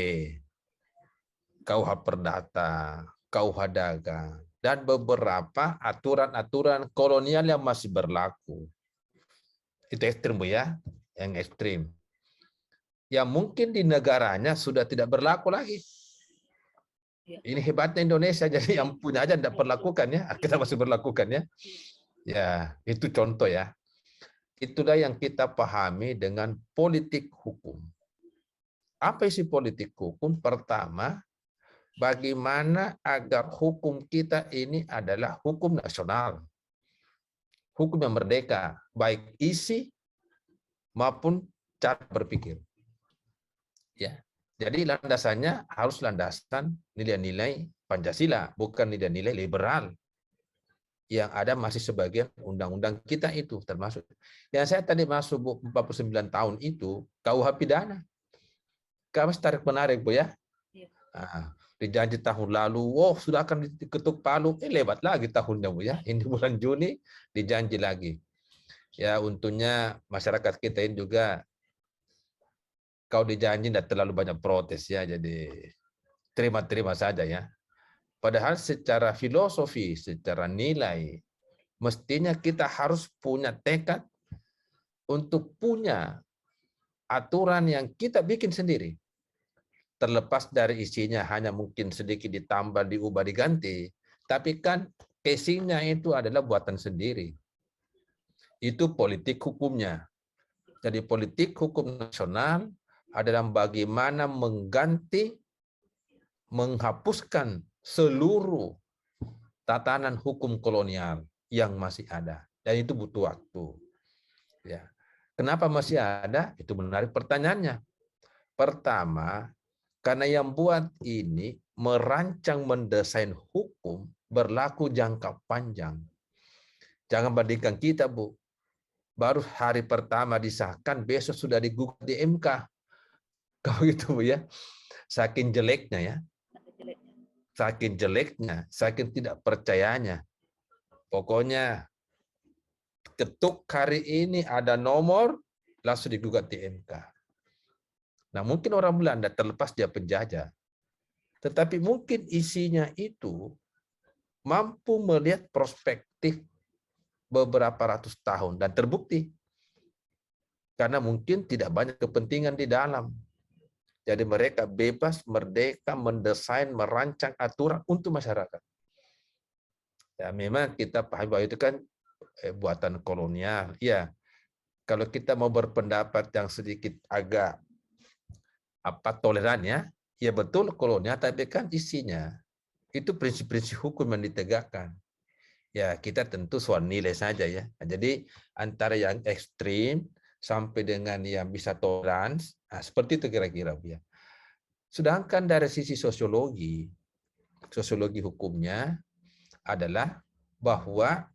KUH Perdata, KUH Dagang, dan beberapa aturan-aturan kolonial yang masih berlaku. Itu ekstrim Bu ya, yang ekstrim. Yang mungkin di negaranya sudah tidak berlaku lagi. Ini hebatnya Indonesia, jadi yang punya aja tidak perlakukan ya, kita masih berlakukan ya. Ya, itu contoh ya. Itulah yang kita pahami dengan politik hukum. Apa isi politik hukum? Pertama, bagaimana agar hukum kita ini adalah hukum nasional. Hukum yang merdeka, baik isi maupun cara berpikir. Ya. Jadi landasannya harus landasan nilai-nilai Pancasila, bukan nilai-nilai liberal. Yang ada masih sebagian undang-undang kita itu termasuk. Yang saya tadi masuk Bu, 49 tahun itu KUH pidana. Kami tarik menarik Bu ya. Iya. Dijanji tahun lalu, oh sudah akan diketuk palu, lewat lagi tahunnya Bu ya. Ini bulan Juni dijanji lagi. Ya untungnya masyarakat kita ini juga kau dijanji tidak terlalu banyak protes ya, jadi terima-terima saja ya. Padahal secara filosofi, secara nilai, mestinya kita harus punya tekad untuk punya aturan yang kita bikin sendiri. Terlepas dari isinya hanya mungkin sedikit ditambah, diubah, diganti. Tapi kan casingnya itu adalah buatan sendiri. Itu politik hukumnya. Jadi politik hukum nasional adalah bagaimana mengganti, menghapuskan seluruh tatanan hukum kolonial yang masih ada, dan itu butuh waktu. Ya, kenapa masih ada? Itu menarik pertanyaannya. Pertama, karena yang buat ini merancang mendesain hukum berlaku jangka panjang. Jangan bandingkan kita Bu, baru hari pertama disahkan, besok sudah digugat di MK. Kalau gitu Bu ya, saking jeleknya ya. Saking jeleknya, saking tidak percayanya. Pokoknya ketuk hari ini ada nomor, langsung digugat di MK. Nah mungkin orang Belanda terlepas dia penjajah, tetapi mungkin isinya itu mampu melihat perspektif beberapa ratus tahun dan terbukti. Karena mungkin tidak banyak kepentingan di dalam. Jadi mereka bebas, merdeka, mendesain, merancang aturan untuk masyarakat. Ya memang kita paham bahwa itu kan buatan kolonial. Ya, kalau kita mau berpendapat yang sedikit agak toleran ya, ya betul kolonial, tapi kan isinya itu prinsip-prinsip hukum yang ditegakkan. Ya kita tentu soal nilai saja ya. Nah, jadi antara yang ekstrim sampai dengan yang bisa toleransi, seperti itu kira-kira ya. Sedangkan dari sisi sosiologi hukumnya adalah bahwa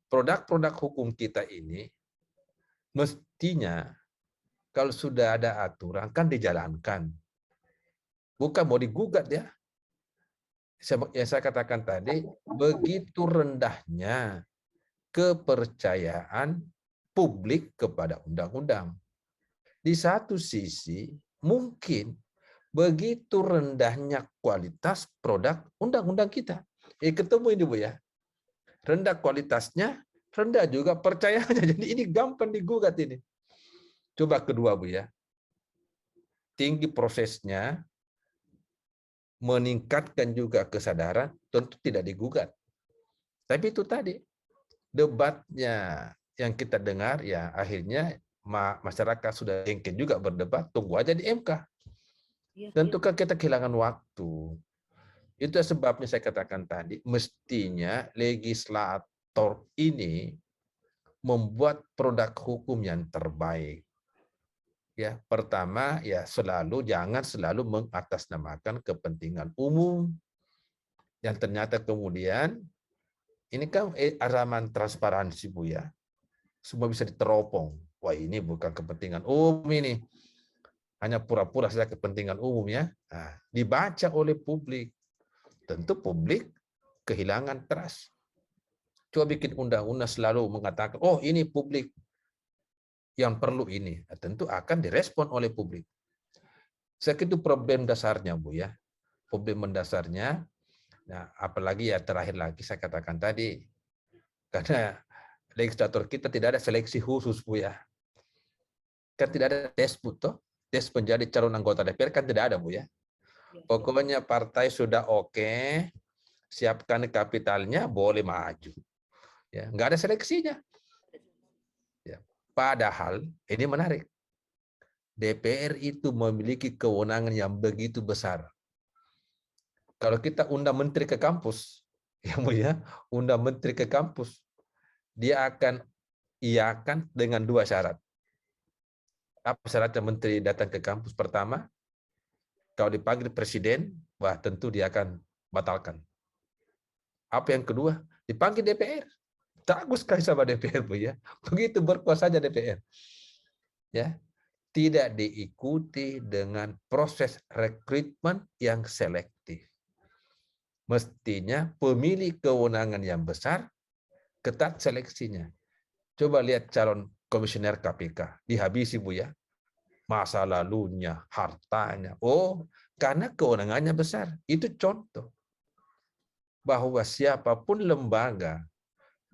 produk-produk hukum kita ini mestinya kalau sudah ada aturan kan dijalankan. Bukan mau digugat ya. Yang saya katakan tadi, begitu rendahnya kepercayaan publik kepada undang-undang. Di satu sisi, mungkin begitu rendahnya kualitas produk undang-undang kita. Ketemu ini Bu ya. Rendah kualitasnya, rendah juga percayaannya. Jadi ini gampang digugat ini. Coba kedua Bu ya. Tinggi prosesnya, meningkatkan juga kesadaran, tentu tidak digugat. Tapi itu tadi, debatnya yang kita dengar, ya akhirnya masyarakat sudah jengkel juga berdebat, tunggu aja di MK. Tentu kan kita kehilangan waktu. Itu sebabnya saya katakan tadi, mestinya legislator ini membuat produk hukum yang terbaik. Ya, pertama ya jangan selalu mengatasnamakan kepentingan umum yang ternyata kemudian ini kan arahan transparansi Bu ya. Semua bisa diteropong. Wah, ini bukan kepentingan umum ini. Hanya pura-pura saja kepentingan umum ya. Nah, dibaca oleh publik. Tentu publik kehilangan trust. Coba bikin undang-undang selalu mengatakan, oh ini publik yang perlu ini, tentu akan direspon oleh publik. Saya kira itu problem dasarnya Bu ya. Problem mendasarnya, nah apalagi ya terakhir lagi saya katakan tadi, karena legislator kita tidak ada seleksi khusus Bu ya. Kan tidak ada tes Bu toh, tes menjadi calon anggota DPR kan tidak ada Bu ya. Pokoknya partai sudah oke, siapkan kapitalnya boleh maju. Ya, nggak ada seleksinya. Padahal ini menarik. DPR itu memiliki kewenangan yang begitu besar. Kalau kita undang menteri ke kampus, undang menteri ke kampus, dia akan iakan dengan dua syarat. Apa syaratnya menteri datang ke kampus? Pertama, kalau dipanggil presiden, wah tentu dia akan batalkan. Apa yang kedua? Dipanggil DPR. Bagus sekali sama DPR, Bu ya. Begitu berkuasanya DPR. Ya. Tidak diikuti dengan proses rekrutmen yang selektif. Mestinya pemilih kewenangan yang besar, ketat seleksinya. Coba lihat calon komisioner KPK, dihabisi, Bu ya. Masa lalunya, hartanya. Oh, karena kewenangannya besar. Itu contoh bahwa siapapun lembaga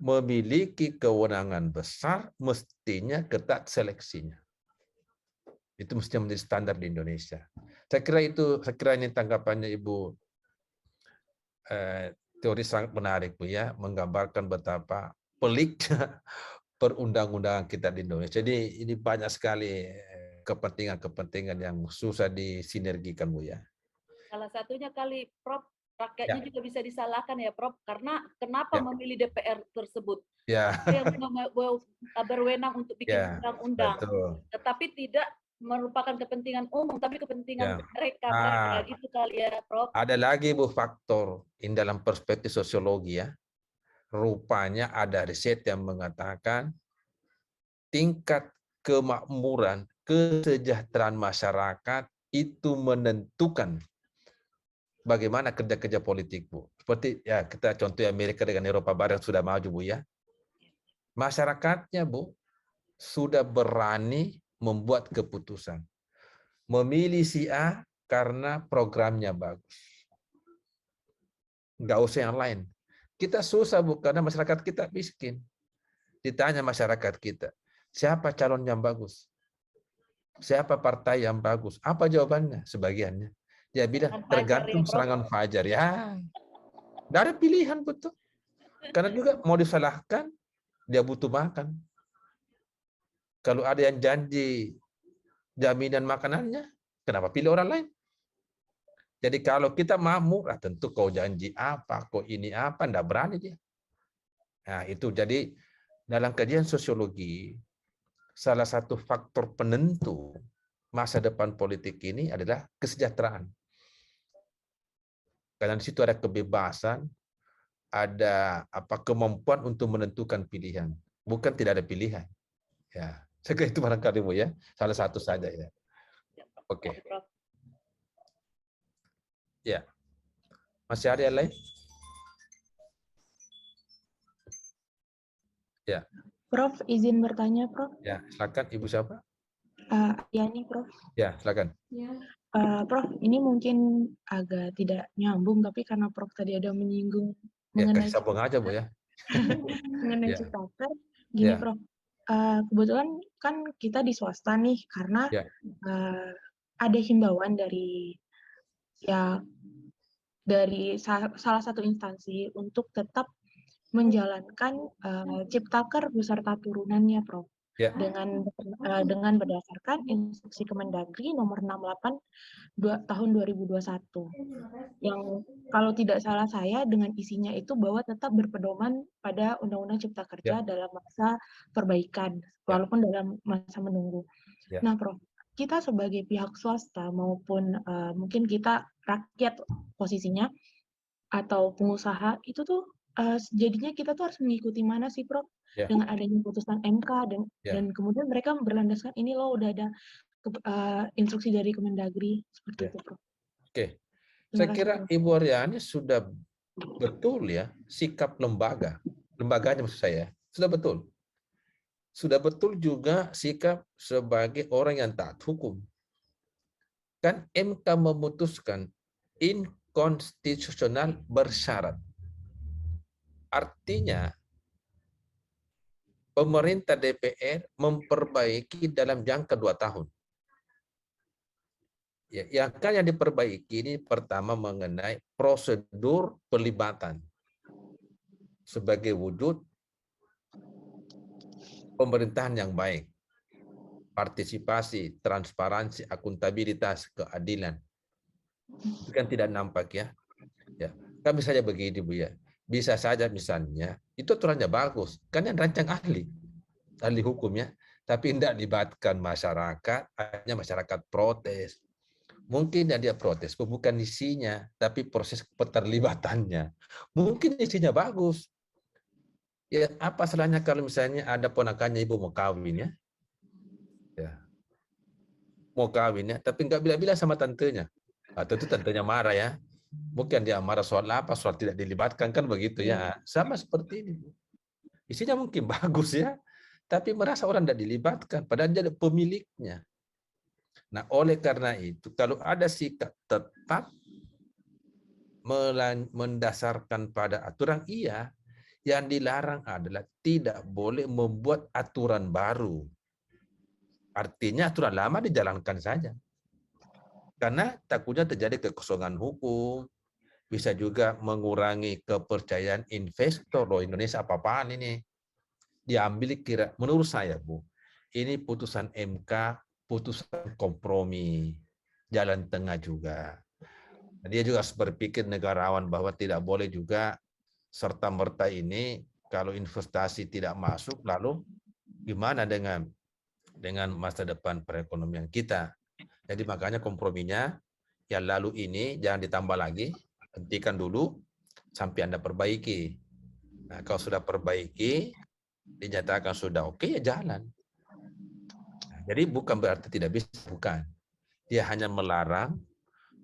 memiliki kewenangan besar, mestinya ketat seleksinya. Itu mestinya menjadi standar di Indonesia. Saya kira ini tanggapannya Ibu. Teori sangat menarik, Bu ya, menggambarkan betapa peliknya perundang-undangan kita di Indonesia. Jadi ini banyak sekali kepentingan-kepentingan yang susah disinergikan, Bu ya. Salah satunya kali, Prof, Ya. rakyatnya juga bisa disalahkan ya, Prof, karena kenapa Ya. memilih DPR tersebut? Ya, Ada yang berwenang untuk bikin ya, undang-undang, betul. tetapi tidak merupakan kepentingan umum, tapi kepentingan Ya. mereka. Ah. Gitu kali ya, Prof. Ada lagi, Bu, faktor ini dalam perspektif sosiologi ya. Rupanya ada riset yang mengatakan tingkat kemakmuran, kesejahteraan masyarakat itu menentukan bagaimana kerja-kerja politik, Bu. Seperti ya kita contoh Amerika dengan Eropa Barat sudah maju, Bu ya. Masyarakatnya, Bu, sudah berani membuat keputusan. Memilih si A karena programnya bagus. Nggak usah yang lain. Kita susah, Bu, karena masyarakat kita miskin. Ditanya masyarakat kita, siapa calon yang bagus? Siapa partai yang bagus? Apa jawabannya? Sebagiannya. Dia bilang, tergantung serangan fajar. Ya, nggak ada pilihan, betul. Karena juga mau disalahkan, dia butuh makan. Kalau ada yang janji jaminan makanannya, kenapa pilih orang lain? Jadi kalau kita makmur, tentu kau janji apa, kau ini apa, enggak berani dia. Nah itu jadi dalam kajian sosiologi, salah satu faktor penentu masa depan politik ini adalah kesejahteraan. Karena di situ ada kebebasan, ada kemampuan untuk menentukan pilihan. Bukan tidak ada pilihan. Ya, saya kira itu barangkali, Bu ya. Salah satu saja ya. Oke. Ya. Masih ada yang lain? Ya. Prof, izin bertanya, Prof. Ya, silakan Ibu siapa? Yani, Prof. Ya, silakan. Prof, ini mungkin agak tidak nyambung, tapi karena Prof tadi ada menyinggung mengenai kasih sambung aja, Bu ya. mengenai Ya. Ciptaker, gini Ya. Prof. Kebetulan kan kita di swasta nih, karena Ya. ada himbauan dari salah satu instansi untuk tetap menjalankan Ciptaker beserta turunannya, Prof. Ya. Dengan berdasarkan instruksi Kemendagri nomor 68 tahun 2021. Yang kalau tidak salah saya dengan isinya itu bahwa tetap berpedoman pada Undang-Undang Cipta Kerja dalam masa perbaikan, walaupun dalam masa menunggu. Ya. Nah, Prof, kita sebagai pihak swasta maupun mungkin kita rakyat posisinya atau pengusaha itu tuh jadinya kita tuh harus mengikuti mana sih, Prof? Ya. Dengan adanya putusan MK dan kemudian mereka berlandaskan ini loh udah ada instruksi dari Kemendagri seperti itu, Prof. Oke. Saya kira Ibu Aryani sudah betul ya sikap lembaganya maksud saya sudah betul. Sudah betul juga sikap sebagai orang yang taat hukum. Kan MK memutuskan inkonstitusional bersyarat. Artinya pemerintah DPR memperbaiki dalam jangka 2 tahun. Ya, yang diperbaiki ini pertama mengenai prosedur pelibatan sebagai wujud pemerintahan yang baik, partisipasi, transparansi, akuntabilitas, keadilan. Itu kan tidak nampak ya. Ya, kami saja begini, Bu ya. Bisa saja misalnya itu aturannya bagus, kan yang rancang ahli hukumnya, tapi tidak libatkan masyarakat, hanya masyarakat protes. Mungkin yang dia protes bukan isinya, tapi proses keterlibatannya. Mungkin isinya bagus. Ya, apa salahnya kalau misalnya ada ponakannya ibu mau kawin ya, mau kawin ya, tapi nggak bilang-bilang sama tantenya. Tentu tantenya marah ya. Mungkin dia marah soal apa, soal tidak dilibatkan kan begitu ya. Sama seperti ini. Isinya mungkin bagus ya, tapi merasa orang tidak dilibatkan, padahal dia pemiliknya. Nah, oleh karena itu, kalau ada sikap tetap mendasarkan pada aturan, iya. Yang dilarang adalah tidak boleh membuat aturan baru. Artinya aturan lama dijalankan saja. Karena takutnya terjadi kekosongan hukum, bisa juga mengurangi kepercayaan investor. Loh, Indonesia apa-apaan ini? Diambil menurut saya, Bu, ini putusan MK, putusan kompromi, jalan tengah juga. Dia juga harus berpikir negarawan bahwa tidak boleh juga serta-merta ini kalau investasi tidak masuk, lalu gimana dengan masa depan perekonomian kita. Jadi makanya komprominya, yang lalu ini jangan ditambah lagi, hentikan dulu sampai Anda perbaiki. Nah, kalau sudah perbaiki, dinyatakan sudah oke, ya jalan. Nah, jadi bukan berarti tidak bisa, bukan. Dia hanya melarang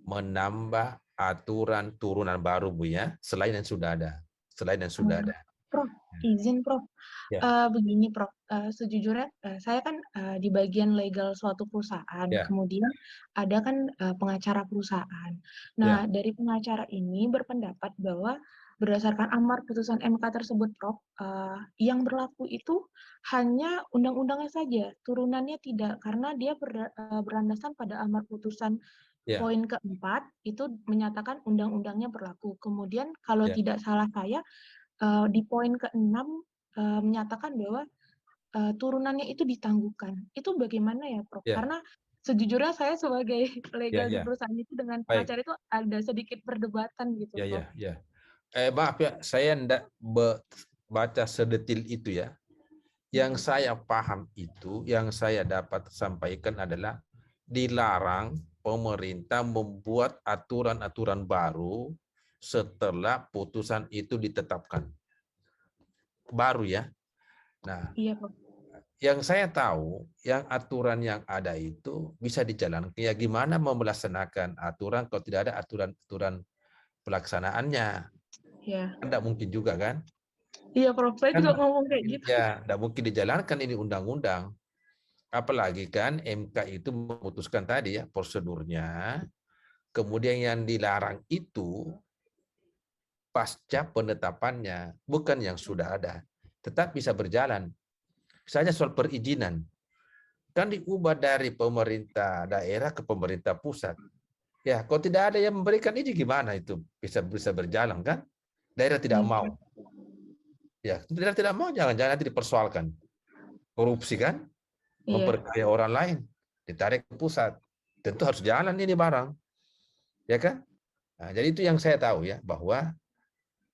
menambah aturan turunan baru, Bu ya, selain yang sudah ada. Prof, izin Prof. Ya. Begini Prof, sejujurnya saya kan di bagian legal suatu perusahaan, Ya. kemudian ada kan pengacara perusahaan. Nah, dari pengacara ini berpendapat bahwa berdasarkan amar putusan MK tersebut Prof, yang berlaku itu hanya undang-undangnya saja, turunannya tidak, karena dia berlandasan pada amar putusan poin keempat, itu menyatakan undang-undangnya berlaku. Kemudian kalau tidak salah saya, di poin ke-6 menyatakan bahwa turunannya itu ditangguhkan. Itu bagaimana ya, Prof? Karena sejujurnya saya sebagai legal di perusahaan itu dengan pengacara itu ada sedikit perdebatan gitu, Prof. Maaf ya, saya tidak baca sedetil itu ya. Yang saya paham itu, yang saya dapat sampaikan adalah dilarang pemerintah membuat aturan-aturan baru setelah putusan itu ditetapkan. Baru ya. Nah, iya, Prof. Yang saya tahu, yang aturan yang ada itu bisa dijalankan. Ya gimana mau melaksanakan aturan kalau tidak ada aturan-aturan pelaksanaannya? Ya. Tidak mungkin juga kan? Iya, Prof. Saya juga ngomong kayak gitu. Ya, tidak mungkin dijalankan ini undang-undang. Apalagi kan MK itu memutuskan tadi ya prosedurnya. Kemudian yang dilarang itu pasca penetapannya, bukan yang sudah ada. Tetap bisa berjalan. Misalnya soal perizinan. Kan diubah dari pemerintah daerah ke pemerintah pusat. Ya, kalau tidak ada yang memberikan izin gimana itu bisa berjalan kan? Daerah tidak mau. Ya, daerah tidak mau, jangan-jangan nanti dipersoalkan. Korupsi kan? Memperkaya orang lain, ditarik ke pusat. Tentu harus jalan ini barang. Ya kan? Nah, jadi itu yang saya tahu ya, bahwa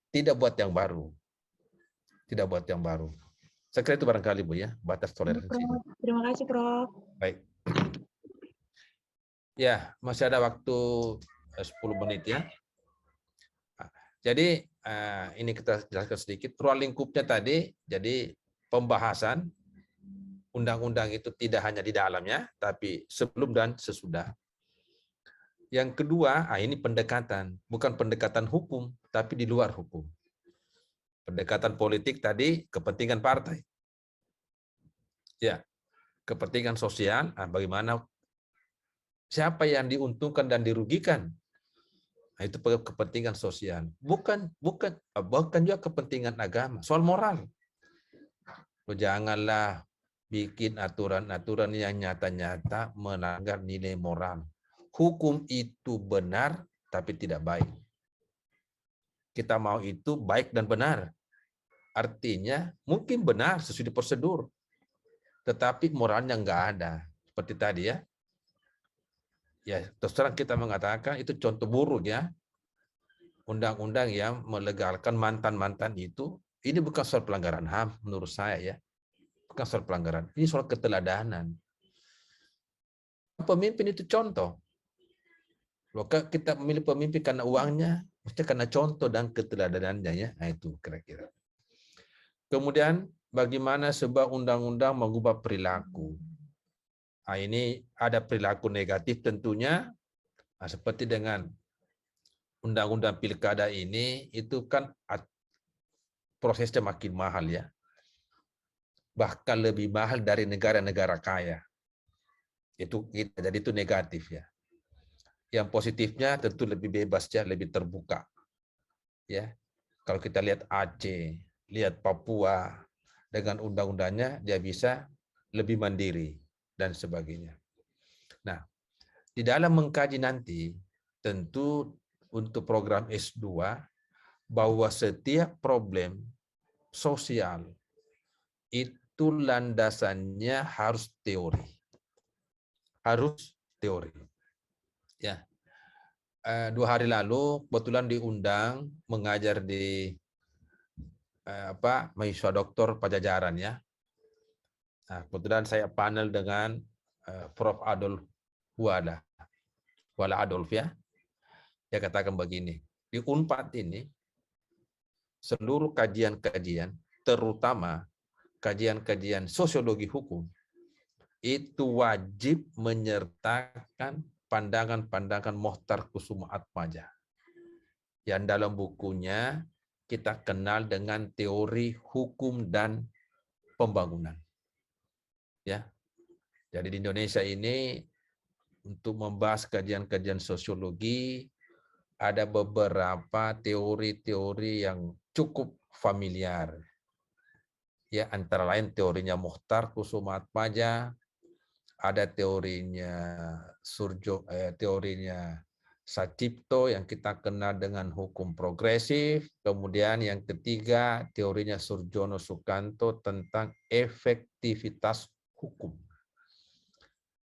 tidak buat yang baru. Tidak buat yang baru. Saya kira itu barangkali Bu ya, batas toleransi. Terima kasih, Prof. Baik. Ya, masih ada waktu 10 menit ya. Jadi ini kita jelaskan sedikit. Ruang lingkupnya tadi, jadi pembahasan undang-undang itu tidak hanya di dalamnya, tapi sebelum dan sesudah. Yang kedua, ini pendekatan. Bukan pendekatan hukum, tapi di luar hukum. Pendekatan politik tadi, kepentingan partai. Ya, kepentingan sosial, bagaimana siapa yang diuntungkan dan dirugikan. Nah, itu kepentingan sosial. Bukan juga kepentingan agama, soal moral. Janganlah bikin aturan-aturan yang nyata-nyata melanggar nilai moral. Hukum itu benar, tapi tidak baik. Kita mau itu baik dan benar. Artinya mungkin benar sesuai prosedur, tetapi moralnya nggak ada. Seperti tadi ya. Ya, terus terang kita mengatakan itu contoh buruk ya. Undang-undang yang melegalkan mantan-mantan itu, ini bukan soal pelanggaran HAM menurut saya ya. Bukan soal pelanggaran, ini soal keteladanan. Pemimpin itu contoh. Loh, kita memilih pemimpin karena uangnya, mesti karena contoh dan keteladanannya ya. Nah, itu kira-kira. Kemudian bagaimana sebuah undang-undang mengubah perilaku. Nah, ini ada perilaku negatif tentunya, seperti dengan undang-undang pilkada ini, itu kan prosesnya makin mahal ya. Bahkan lebih mahal dari negara-negara kaya. Jadi itu negatif ya. Yang positifnya tentu lebih bebas ya, lebih terbuka. Ya. Kalau kita lihat Aceh, lihat Papua, dengan undang-undangnya dia bisa lebih mandiri dan sebagainya. Nah, di dalam mengkaji nanti tentu untuk program S2 bahwa setiap problem sosial itu landasannya harus teori. Harus teori. Ya. 2 hari lalu kebetulan diundang mengajar di mahasiswa doktor Pajajaran ya. Nah, kebetulan saya panel dengan Prof. Adolf Wala Adolf ya. Dia katakan begini, di Unpad ini seluruh kajian-kajian, terutama kajian-kajian sosiologi hukum, itu wajib menyertakan pandangan-pandangan Mohtar Kusumaatmaja. Yang dalam bukunya kita kenal dengan teori hukum dan pembangunan. Ya. Jadi di Indonesia ini untuk membahas kajian-kajian sosiologi ada beberapa teori-teori yang cukup familiar. Ya, antara lain teorinya Mohtar Kusumaatmaja, ada teorinya teorinya Satipto yang kita kenal dengan hukum progresif, kemudian yang ketiga teorinya Surjono Sukanto tentang efektivitas hukum.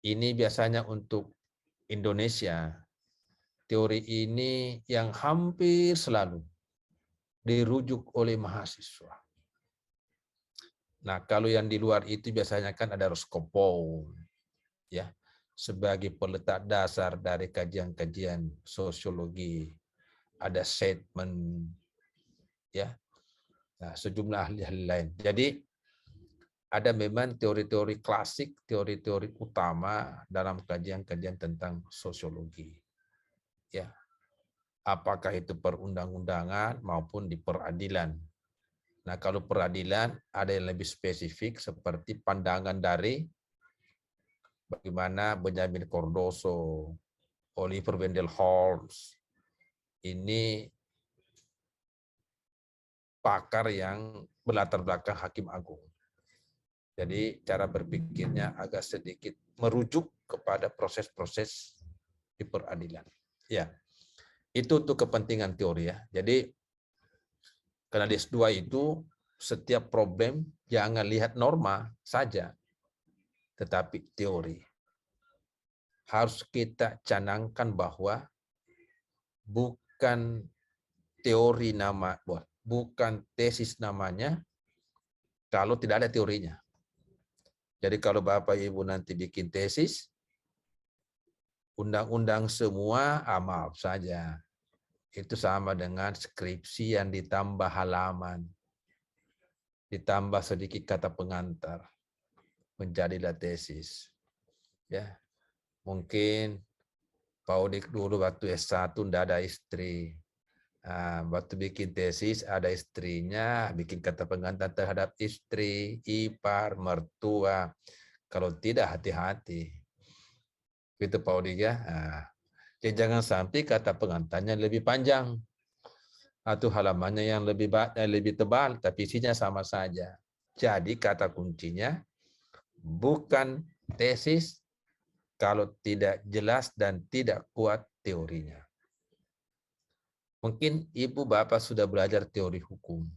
Ini biasanya untuk Indonesia, teori ini yang hampir selalu dirujuk oleh mahasiswa. Nah, kalau yang di luar itu biasanya kan ada Roscoe, ya, sebagai peletak dasar dari kajian-kajian sosiologi, ada Sedman, ya, nah, sejumlah ahli-ahli lain. Jadi ada memang teori-teori klasik, teori-teori utama dalam kajian-kajian tentang sosiologi, ya, apakah itu perundang-undangan maupun di peradilan. Nah, kalau peradilan ada yang lebih spesifik seperti pandangan dari bagaimana Benjamin Cardoso, Oliver Wendell Holmes, ini pakar yang berlatar belakang hakim agung. Jadi cara berpikirnya agak sedikit merujuk kepada proses-proses di peradilan. Ya, itu untuk kepentingan teori ya. Jadi karena di S2 itu setiap problem jangan lihat norma saja, tetapi teori. Harus kita canangkan bahwa bukan teori bukan tesis namanya kalau tidak ada teorinya. Jadi kalau Bapak Ibu nanti bikin tesis, undang-undang semua, maaf saja. Itu sama dengan skripsi yang ditambah halaman, ditambah sedikit kata pengantar, menjadilah tesis. Ya, mungkin Pak Odik dulu waktu S1 tidak ada istri. Waktu bikin tesis ada istrinya, bikin kata pengantar terhadap istri, ipar, mertua. Kalau tidak hati-hati. Itu Pak Odik ya. Jadi jangan sampai kata pengantarnya lebih panjang atau halamannya yang lebih tebal, tapi isinya sama saja. Jadi kata kuncinya bukan tesis kalau tidak jelas dan tidak kuat teorinya. Mungkin Ibu Bapak sudah belajar teori hukum.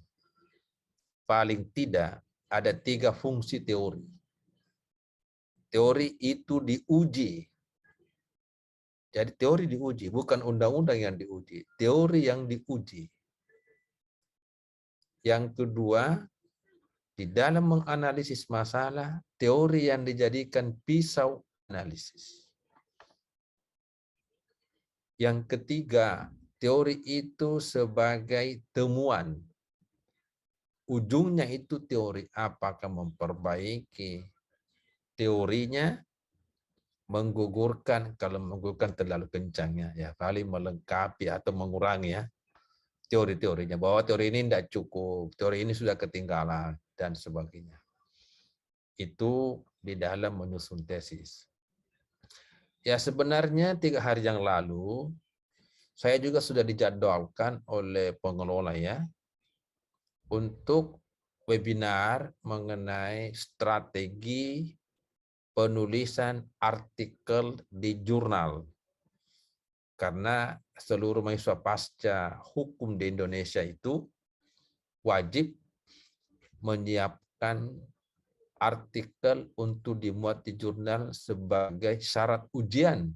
Paling tidak ada 3 fungsi teori. Teori itu diuji. Jadi teori diuji, bukan undang-undang yang diuji. Teori yang diuji. Yang kedua, di dalam menganalisis masalah, teori yang dijadikan pisau analisis. Yang ketiga, teori itu sebagai temuan. Ujungnya itu teori, apakah memperbaiki teorinya, menggugurkan, kalau menggugurkan terlalu kencangnya, ya paling melengkapi atau mengurangi ya teori-teorinya, bahwa teori ini tidak cukup, teori ini sudah ketinggalan, dan sebagainya. Itu di dalam menyusun tesis. Ya sebenarnya 3 hari yang lalu, saya juga sudah dijadwalkan oleh pengelola ya, untuk webinar mengenai strategi penulisan artikel di jurnal. Karena seluruh mahasiswa pasca hukum di Indonesia itu wajib menyiapkan artikel untuk dimuat di jurnal sebagai syarat ujian.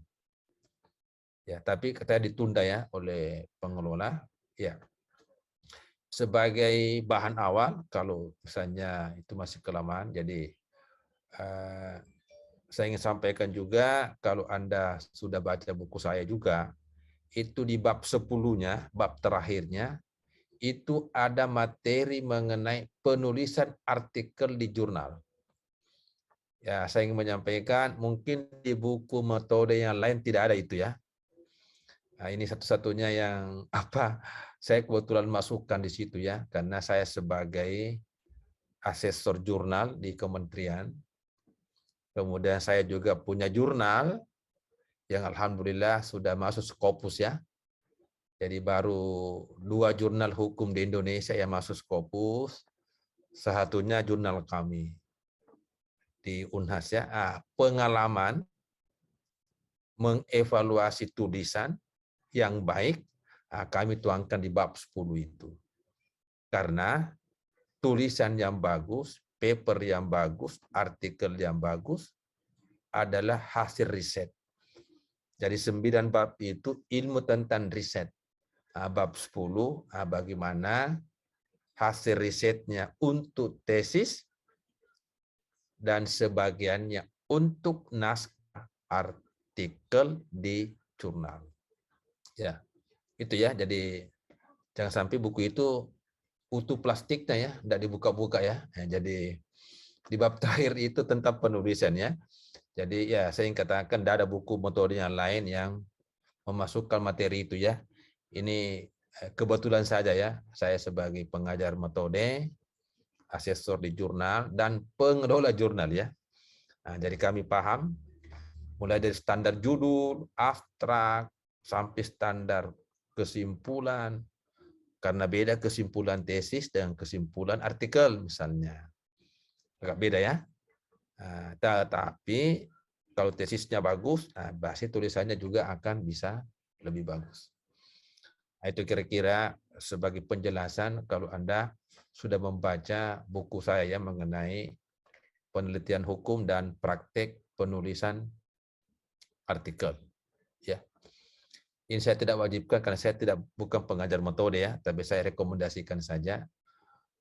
Ya, tapi katanya ditunda ya oleh pengelola. Ya, sebagai bahan awal kalau misalnya itu masih kelamaan. Jadi saya ingin sampaikan juga, kalau Anda sudah baca buku saya juga, itu di bab 10-nya, bab terakhirnya, itu ada materi mengenai penulisan artikel di jurnal. Ya, saya ingin menyampaikan, mungkin di buku metode yang lain tidak ada itu ya. Nah, ini satu-satunya yang saya kebetulan masukkan di situ ya, karena saya sebagai asesor jurnal di kementerian. Kemudian saya juga punya jurnal yang alhamdulillah sudah masuk Scopus ya. Jadi baru 2 jurnal hukum di Indonesia yang masuk Scopus. Satunya jurnal kami di Unhas ya. Pengalaman mengevaluasi tulisan yang baik, kami tuangkan di bab 10 itu. Karena tulisan yang bagus, paper yang bagus, artikel yang bagus adalah hasil riset. Jadi 9 bab itu ilmu tentang riset. Bab 10 bagaimana hasil risetnya untuk tesis dan sebagiannya untuk naskah artikel di jurnal. Ya, itu ya. Jadi jangan sampai buku itu utuh plastiknya ya, tidak dibuka-buka ya. Jadi di bab terakhir itu tentang penulisan ya. Jadi ya saya ingin katakan tidak ada buku metode yang lain yang memasukkan materi itu ya. Ini kebetulan saja ya, saya sebagai pengajar metode, asesor di jurnal, dan pengelola jurnal ya. Nah, jadi kami paham mulai dari standar judul, abstrak, sampai standar kesimpulan, karena beda kesimpulan tesis dengan kesimpulan artikel misalnya. Agak beda ya. Tetapi kalau tesisnya bagus, basis tulisannya juga akan bisa lebih bagus. Itu kira-kira sebagai penjelasan kalau Anda sudah membaca buku saya ya mengenai penelitian hukum dan praktek penulisan artikel. Ya. Ini saya tidak wajibkan karena saya bukan pengajar metode ya, tapi saya rekomendasikan saja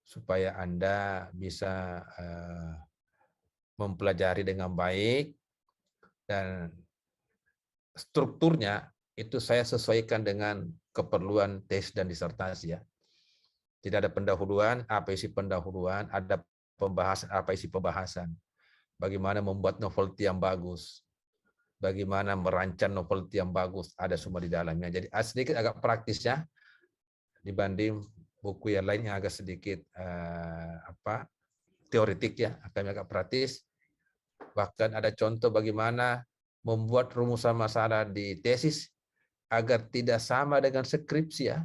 supaya Anda bisa mempelajari dengan baik, dan strukturnya itu saya sesuaikan dengan keperluan tes dan disertasi ya. Tidak ada pendahuluan, apa isi pendahuluan, ada pembahasan, apa isi pembahasan. Bagaimana membuat novelty yang bagus, bagaimana merancang novelty yang bagus, ada semua di dalamnya. Jadi sedikit agak praktis ya, dibanding buku yang lain yang agak sedikit teoretik ya, akan agak praktis. Bahkan ada contoh bagaimana membuat rumusan masalah di tesis agar tidak sama dengan skripsi ya.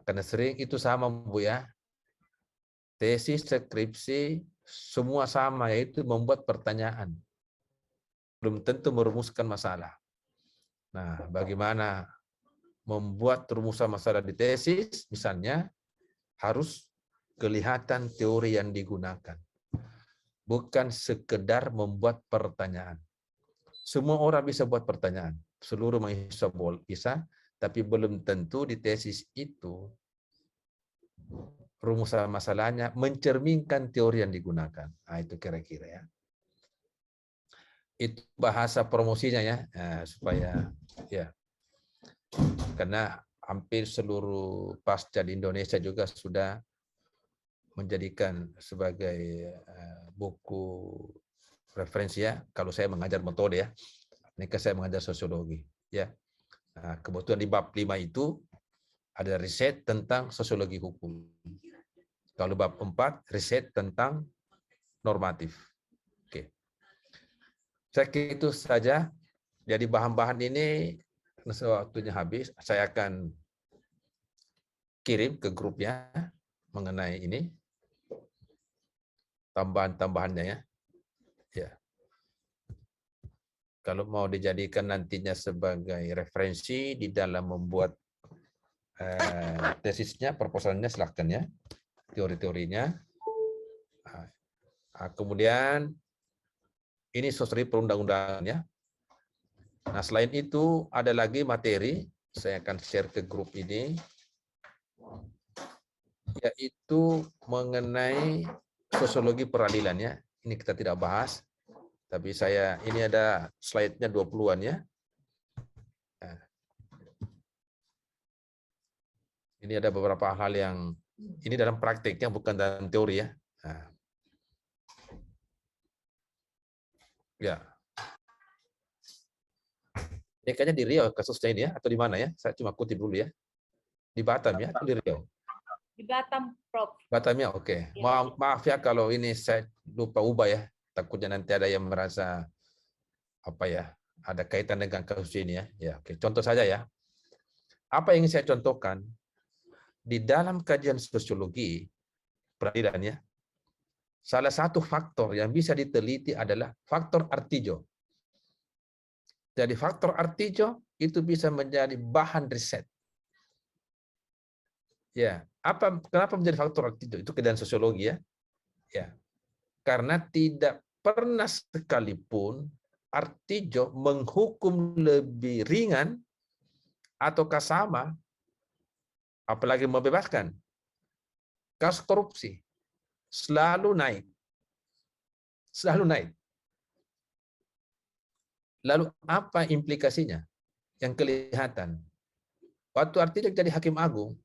Karena sering itu sama Bu ya. Tesis, skripsi semua sama, yaitu membuat pertanyaan. Belum tentu merumuskan masalah. Nah, bagaimana membuat rumusan masalah di tesis, misalnya harus kelihatan teori yang digunakan. Bukan sekedar membuat pertanyaan. Semua orang bisa buat pertanyaan. Seluruh mahasiswa bisa, tapi belum tentu di tesis itu rumusan masalahnya mencerminkan teori yang digunakan. Nah, itu kira-kira ya. Itu bahasa promosinya ya, supaya ya Karena hampir seluruh pasca di Indonesia juga sudah menjadikan sebagai buku referensi ya. Kalau saya mengajar metode ya, ini saya mengajar sosiologi ya. Nah, kebetulan di bab 5 itu ada riset tentang sosiologi hukum. Kalau bab 4 riset tentang normatif. Oke. Saya kira itu saja. Jadi bahan-bahan ini waktunya habis, saya akan kirim ke grupnya mengenai ini tambahan-tambahannya ya. Ya. Kalau mau dijadikan nantinya sebagai referensi di dalam membuat tesisnya, proposalnya, silahkan ya, teori-teorinya. Kemudian ini sesuai perundang-undangan ya. Nah, selain itu ada lagi materi, saya akan share ke grup ini, yaitu mengenai sosiologi peradilan ya. Ini kita tidak bahas, tapi ini ada slide-nya 20-an ya. Nah, ini ada beberapa hal yang ini dalam prakteknya, bukan dalam teori ya. Nah, ya. Ini kayaknya di Riau kasusnya ini ya, atau di mana ya? Saya cuma kutip dulu ya. Di Batam ya, atau di Riau? Di Batam, Prof. Batamnya, oke. Maaf ya kalau ini saya lupa ubah ya. Takutnya nanti ada yang merasa apa ya, ada kaitan dengan kasus ini ya. Ya, oke. Contoh saja ya. Apa yang ingin saya contohkan di dalam kajian sosiologi peradilan ya. Salah satu faktor yang bisa diteliti adalah faktor Artijo. Jadi faktor Artijo itu bisa menjadi bahan riset. Ya, kenapa menjadi faktor Artijo? Itu keadaan sosiologi ya. Ya. Karena tidak pernah sekalipun Artijo menghukum lebih ringan ataukah sama, apalagi membebaskan. Kasus korupsi selalu naik. Selalu naik. Lalu apa implikasinya yang kelihatan? Waktu Artijo jadi hakim agung,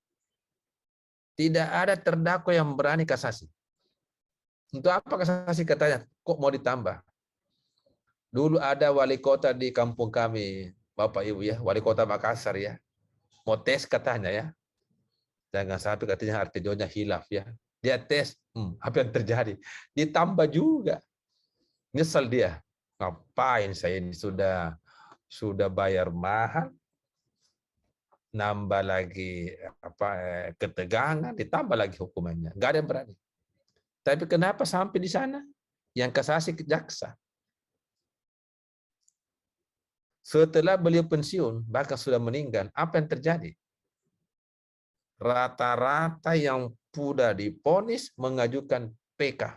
tidak ada terdakwa yang berani kasasi. Untuk apa kasasi katanya? Kok mau ditambah? Dulu ada wali kota di kampung kami, Bapak Ibu ya, wali kota Makassar ya. Mau tes katanya ya. Jangan sampai katanya Artijonya hilaf ya. Dia tes, apa yang terjadi? Ditambah juga. Nyesel dia. Ngapain saya ini sudah bayar mahal, nambah lagi ketegangan, ditambah lagi hukumannya. Nggak ada yang berani. Tapi kenapa sampai di sana? Yang kasasi ke jaksa. Setelah beliau pensiun, bahkan sudah meninggal, apa yang terjadi? Rata-rata yang sudah divonis mengajukan PK,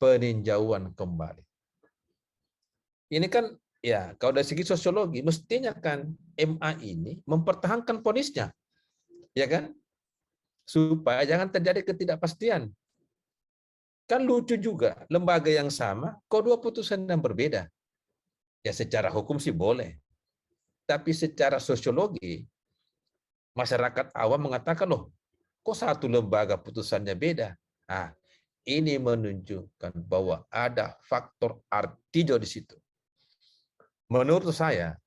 peninjauan kembali. Ini kan ya, kalau dari segi sosiologi mestinya kan MA ini mempertahankan vonisnya, ya kan? Supaya jangan terjadi ketidakpastian. Kan lucu juga, lembaga yang sama, kok dua putusan yang berbeda. Ya secara hukum sih boleh. Tapi secara sosiologi, masyarakat awam mengatakan, loh, kok satu lembaga putusannya beda? Nah, ini menunjukkan bahwa ada faktor Artijo di situ. Menurut saya,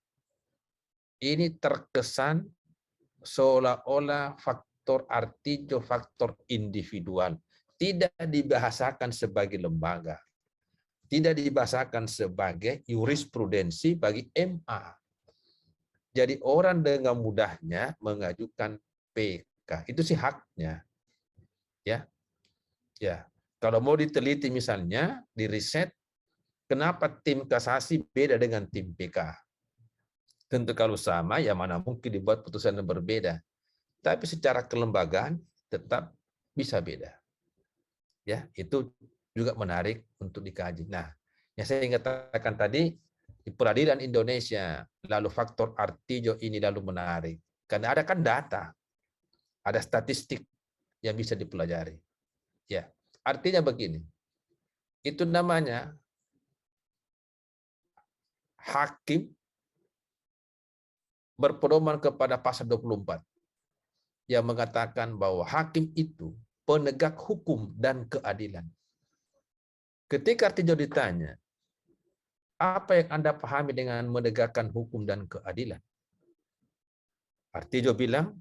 ini terkesan seolah-olah faktor Artijo, faktor individual. Tidak dibahasakan sebagai lembaga. Tidak dibahasakan sebagai jurisprudensi bagi MA. Jadi orang dengan mudahnya mengajukan PK. Itu sih haknya. Ya. Ya. Kalau mau diteliti misalnya, di riset, kenapa tim kasasi beda dengan tim PK? Tentu kalau sama, ya mana mungkin dibuat putusan yang berbeda. Tapi secara kelembagaan tetap bisa beda. Ya, itu juga menarik untuk dikaji. Nah, yang saya ingin katakan tadi, di peradilan Indonesia, lalu faktor Artijo ini lalu menarik. Karena ada kan data, ada statistik yang bisa dipelajari. Ya, artinya begini, itu namanya hakim berpedoman kepada pasal 24 yang mengatakan bahwa hakim itu penegak hukum dan keadilan. Ketika Artijo ditanya, apa yang Anda pahami dengan menegakkan hukum dan keadilan? Artijo bilang,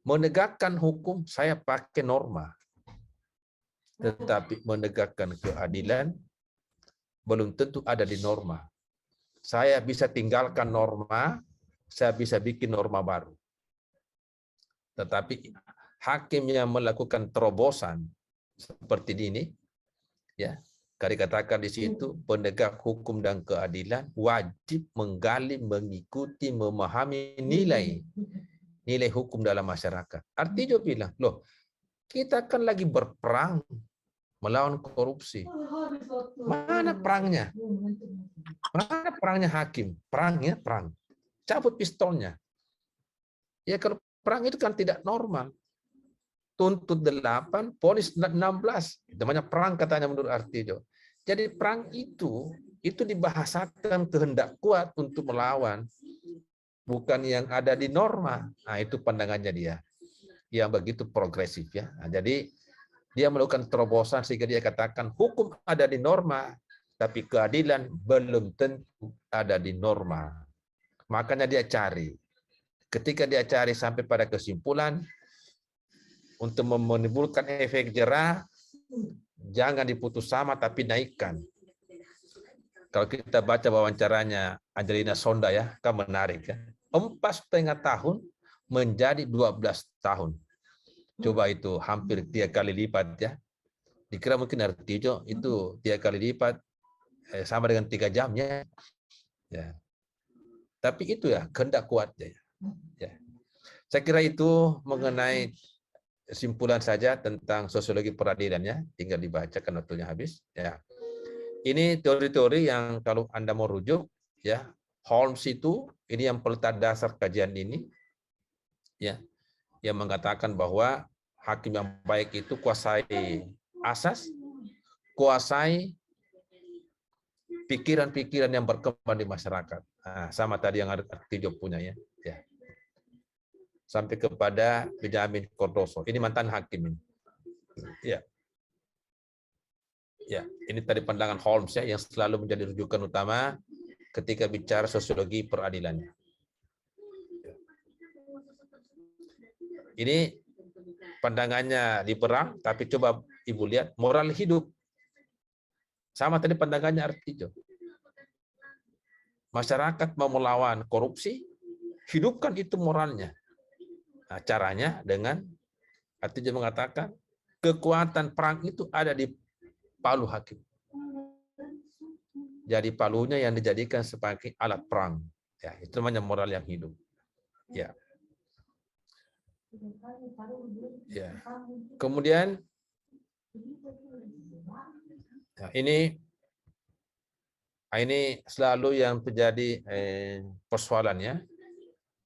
menegakkan hukum saya pakai norma. Tetapi menegakkan keadilan belum tentu ada di norma. Saya bisa tinggalkan norma, saya bisa bikin norma baru. Tetapi hakim yang melakukan terobosan seperti ini, ya, dikatakan di situ penegak hukum dan keadilan wajib menggali, mengikuti, memahami nilai hukum dalam masyarakat. Artijo bilang, loh, kita kan lagi berperang melawan korupsi. Mana perangnya? Mana perangnya hakim? Perangnya perang. Cabut pistolnya. Ya kalau perang itu kan tidak normal. Tuntut 8, vonis 16. Namanya perang katanya menurut Artijo. Jadi perang itu dibahasakan kehendak kuat untuk melawan. Bukan yang ada di norma. Nah, itu pandangannya dia. Yang begitu progresif ya. Nah, jadi dia melakukan terobosan sehingga dia katakan hukum ada di norma, tapi keadilan belum tentu ada di norma. Makanya dia cari. Ketika dia cari sampai pada kesimpulan, untuk menimbulkan efek jerah, jangan diputus sama tapi naikkan. Kalau kita baca wawancaranya Angelina Sonda ya, kan menarik ya. 4,5 tahun menjadi 12 tahun. Coba itu hampir 3 kali lipat ya. Dikira mungkin Artijo itu 3 kali lipat sama dengan 3 jamnya. Ya. Tapi itu ya kehendak kuatnya. Ya. Saya kira itu mengenai kesimpulan saja tentang sosiologi peradilannya, tinggal dibacakan waktunya habis. Ya, ini teori-teori yang kalau Anda mau rujuk, ya Holmes itu ini yang peletak dasar kajian ini, ya, yang mengatakan bahwa hakim yang baik itu kuasai asas, kuasai pikiran-pikiran yang berkembang di masyarakat. Nah, sama tadi yang Artijo punya ya. Ya. Sampai kepada Benjamin Cardoso. Ini mantan hakim ini. Ya. Ya, ini tadi pandangan Holmes ya yang selalu menjadi rujukan utama ketika bicara sosiologi peradilannya. Ini pandangannya di perang, tapi coba Ibu lihat moral hidup. Sama tadi pandangannya Artijo. Masyarakat mau melawan korupsi, hidupkan itu moralnya. Nah, caranya dengan Artijo mengatakan kekuatan perang itu ada di palu hakim. Jadi palunya yang dijadikan sebagai alat perang. Ya, itu namanya moral yang hidup. Ya. Ya. Kemudian ya, ini selalu yang terjadi persoalannya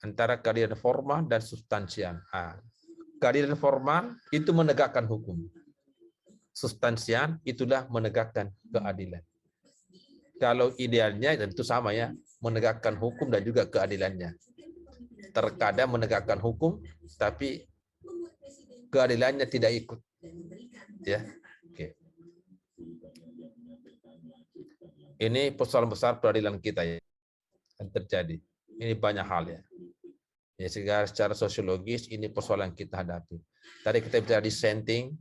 antara keadilan formal dan substansial. Keadilan formal itu menegakkan hukum. Substansial itulah menegakkan keadilan. Kalau idealnya tentu sama ya, menegakkan hukum dan juga keadilannya. Terkadang menegakkan hukum, tapi keadilannya tidak ikut. Ya, oke. Ini persoalan besar peradilan kita ya, yang terjadi. Ini banyak hal ya. Ya, secara sosiologis ini persoalan kita hadapi. Tadi kita bicara dissenting,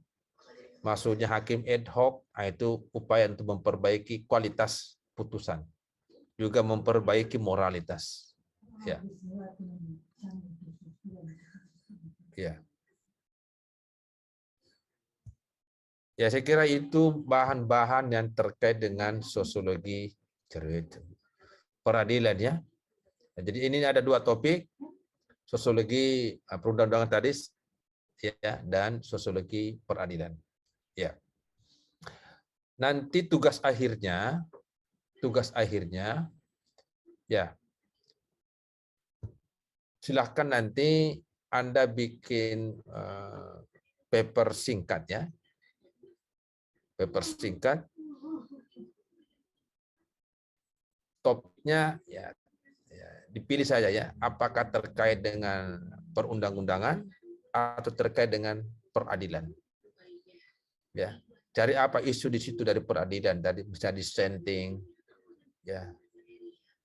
maksudnya hakim ad hoc, itu upaya untuk memperbaiki kualitas putusan, juga memperbaiki moralitas. Ya. Ya. Ya, saya kira itu bahan-bahan yang terkait dengan sosiologi peradilan ya. Jadi ini ada 2 topik, sosiologi perundang-undangan tadi ya dan sosiologi peradilan. Ya. Nanti tugas akhirnya ya. Silahkan nanti Anda bikin paper singkat ya. Paper singkat. Topiknya ya dipilih saja ya, apakah terkait dengan perundang-undangan atau terkait dengan peradilan. Ya, cari apa isu di situ dari peradilan, dari misalnya dissenting, ya,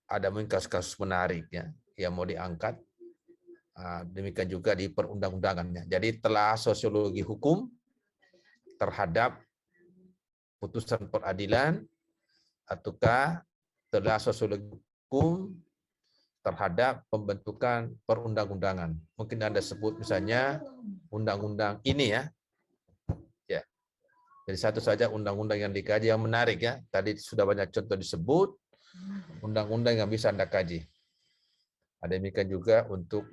ada mungkin kasus-kasus menarik ya yang mau diangkat. Demikian juga di perundang-undangannya. Jadi telah sosiologi hukum terhadap putusan peradilan, ataukah telah sosiologi hukum terhadap pembentukan perundang-undangan. Mungkin Anda sebut misalnya undang-undang ini ya. Ya. Jadi satu saja undang-undang yang dikaji yang menarik ya. Tadi sudah banyak contoh disebut undang-undang yang bisa Anda kaji. Ada demikian juga untuk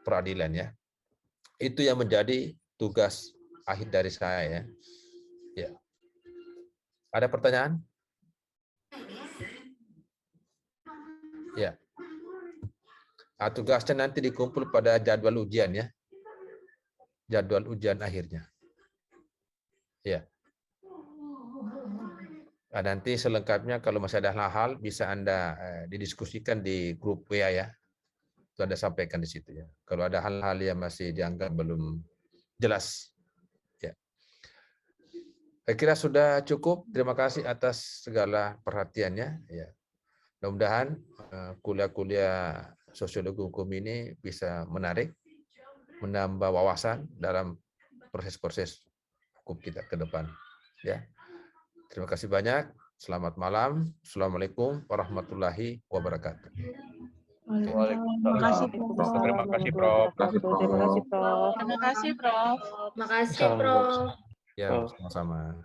peradilan ya. Itu yang menjadi tugas akhir dari saya ya. Ya. Ada pertanyaan? Ya. Tugasnya nanti dikumpul pada jadwal ujian ya. Jadwal ujian akhirnya. Ya. Nanti selengkapnya kalau masih ada hal-hal bisa Anda didiskusikan di grup WA ya. Itu Anda sampaikan di situ ya. Kalau ada hal-hal yang masih dianggap belum jelas. Ya. Saya kira sudah cukup. Terima kasih atas segala perhatiannya. Ya. Mudah-mudahan kuliah-kuliah sosiologi hukum ini bisa menarik, menambah wawasan dalam proses-proses hukum kita ke depan. Ya. Terima kasih banyak. Selamat malam. Assalamualaikum warahmatullahi wabarakatuh. Terima kasih, Prof. Terima kasih, Prof. Terima kasih, Prof. Terima kasih, Prof. Makasih, Prof. Ya, sama-sama.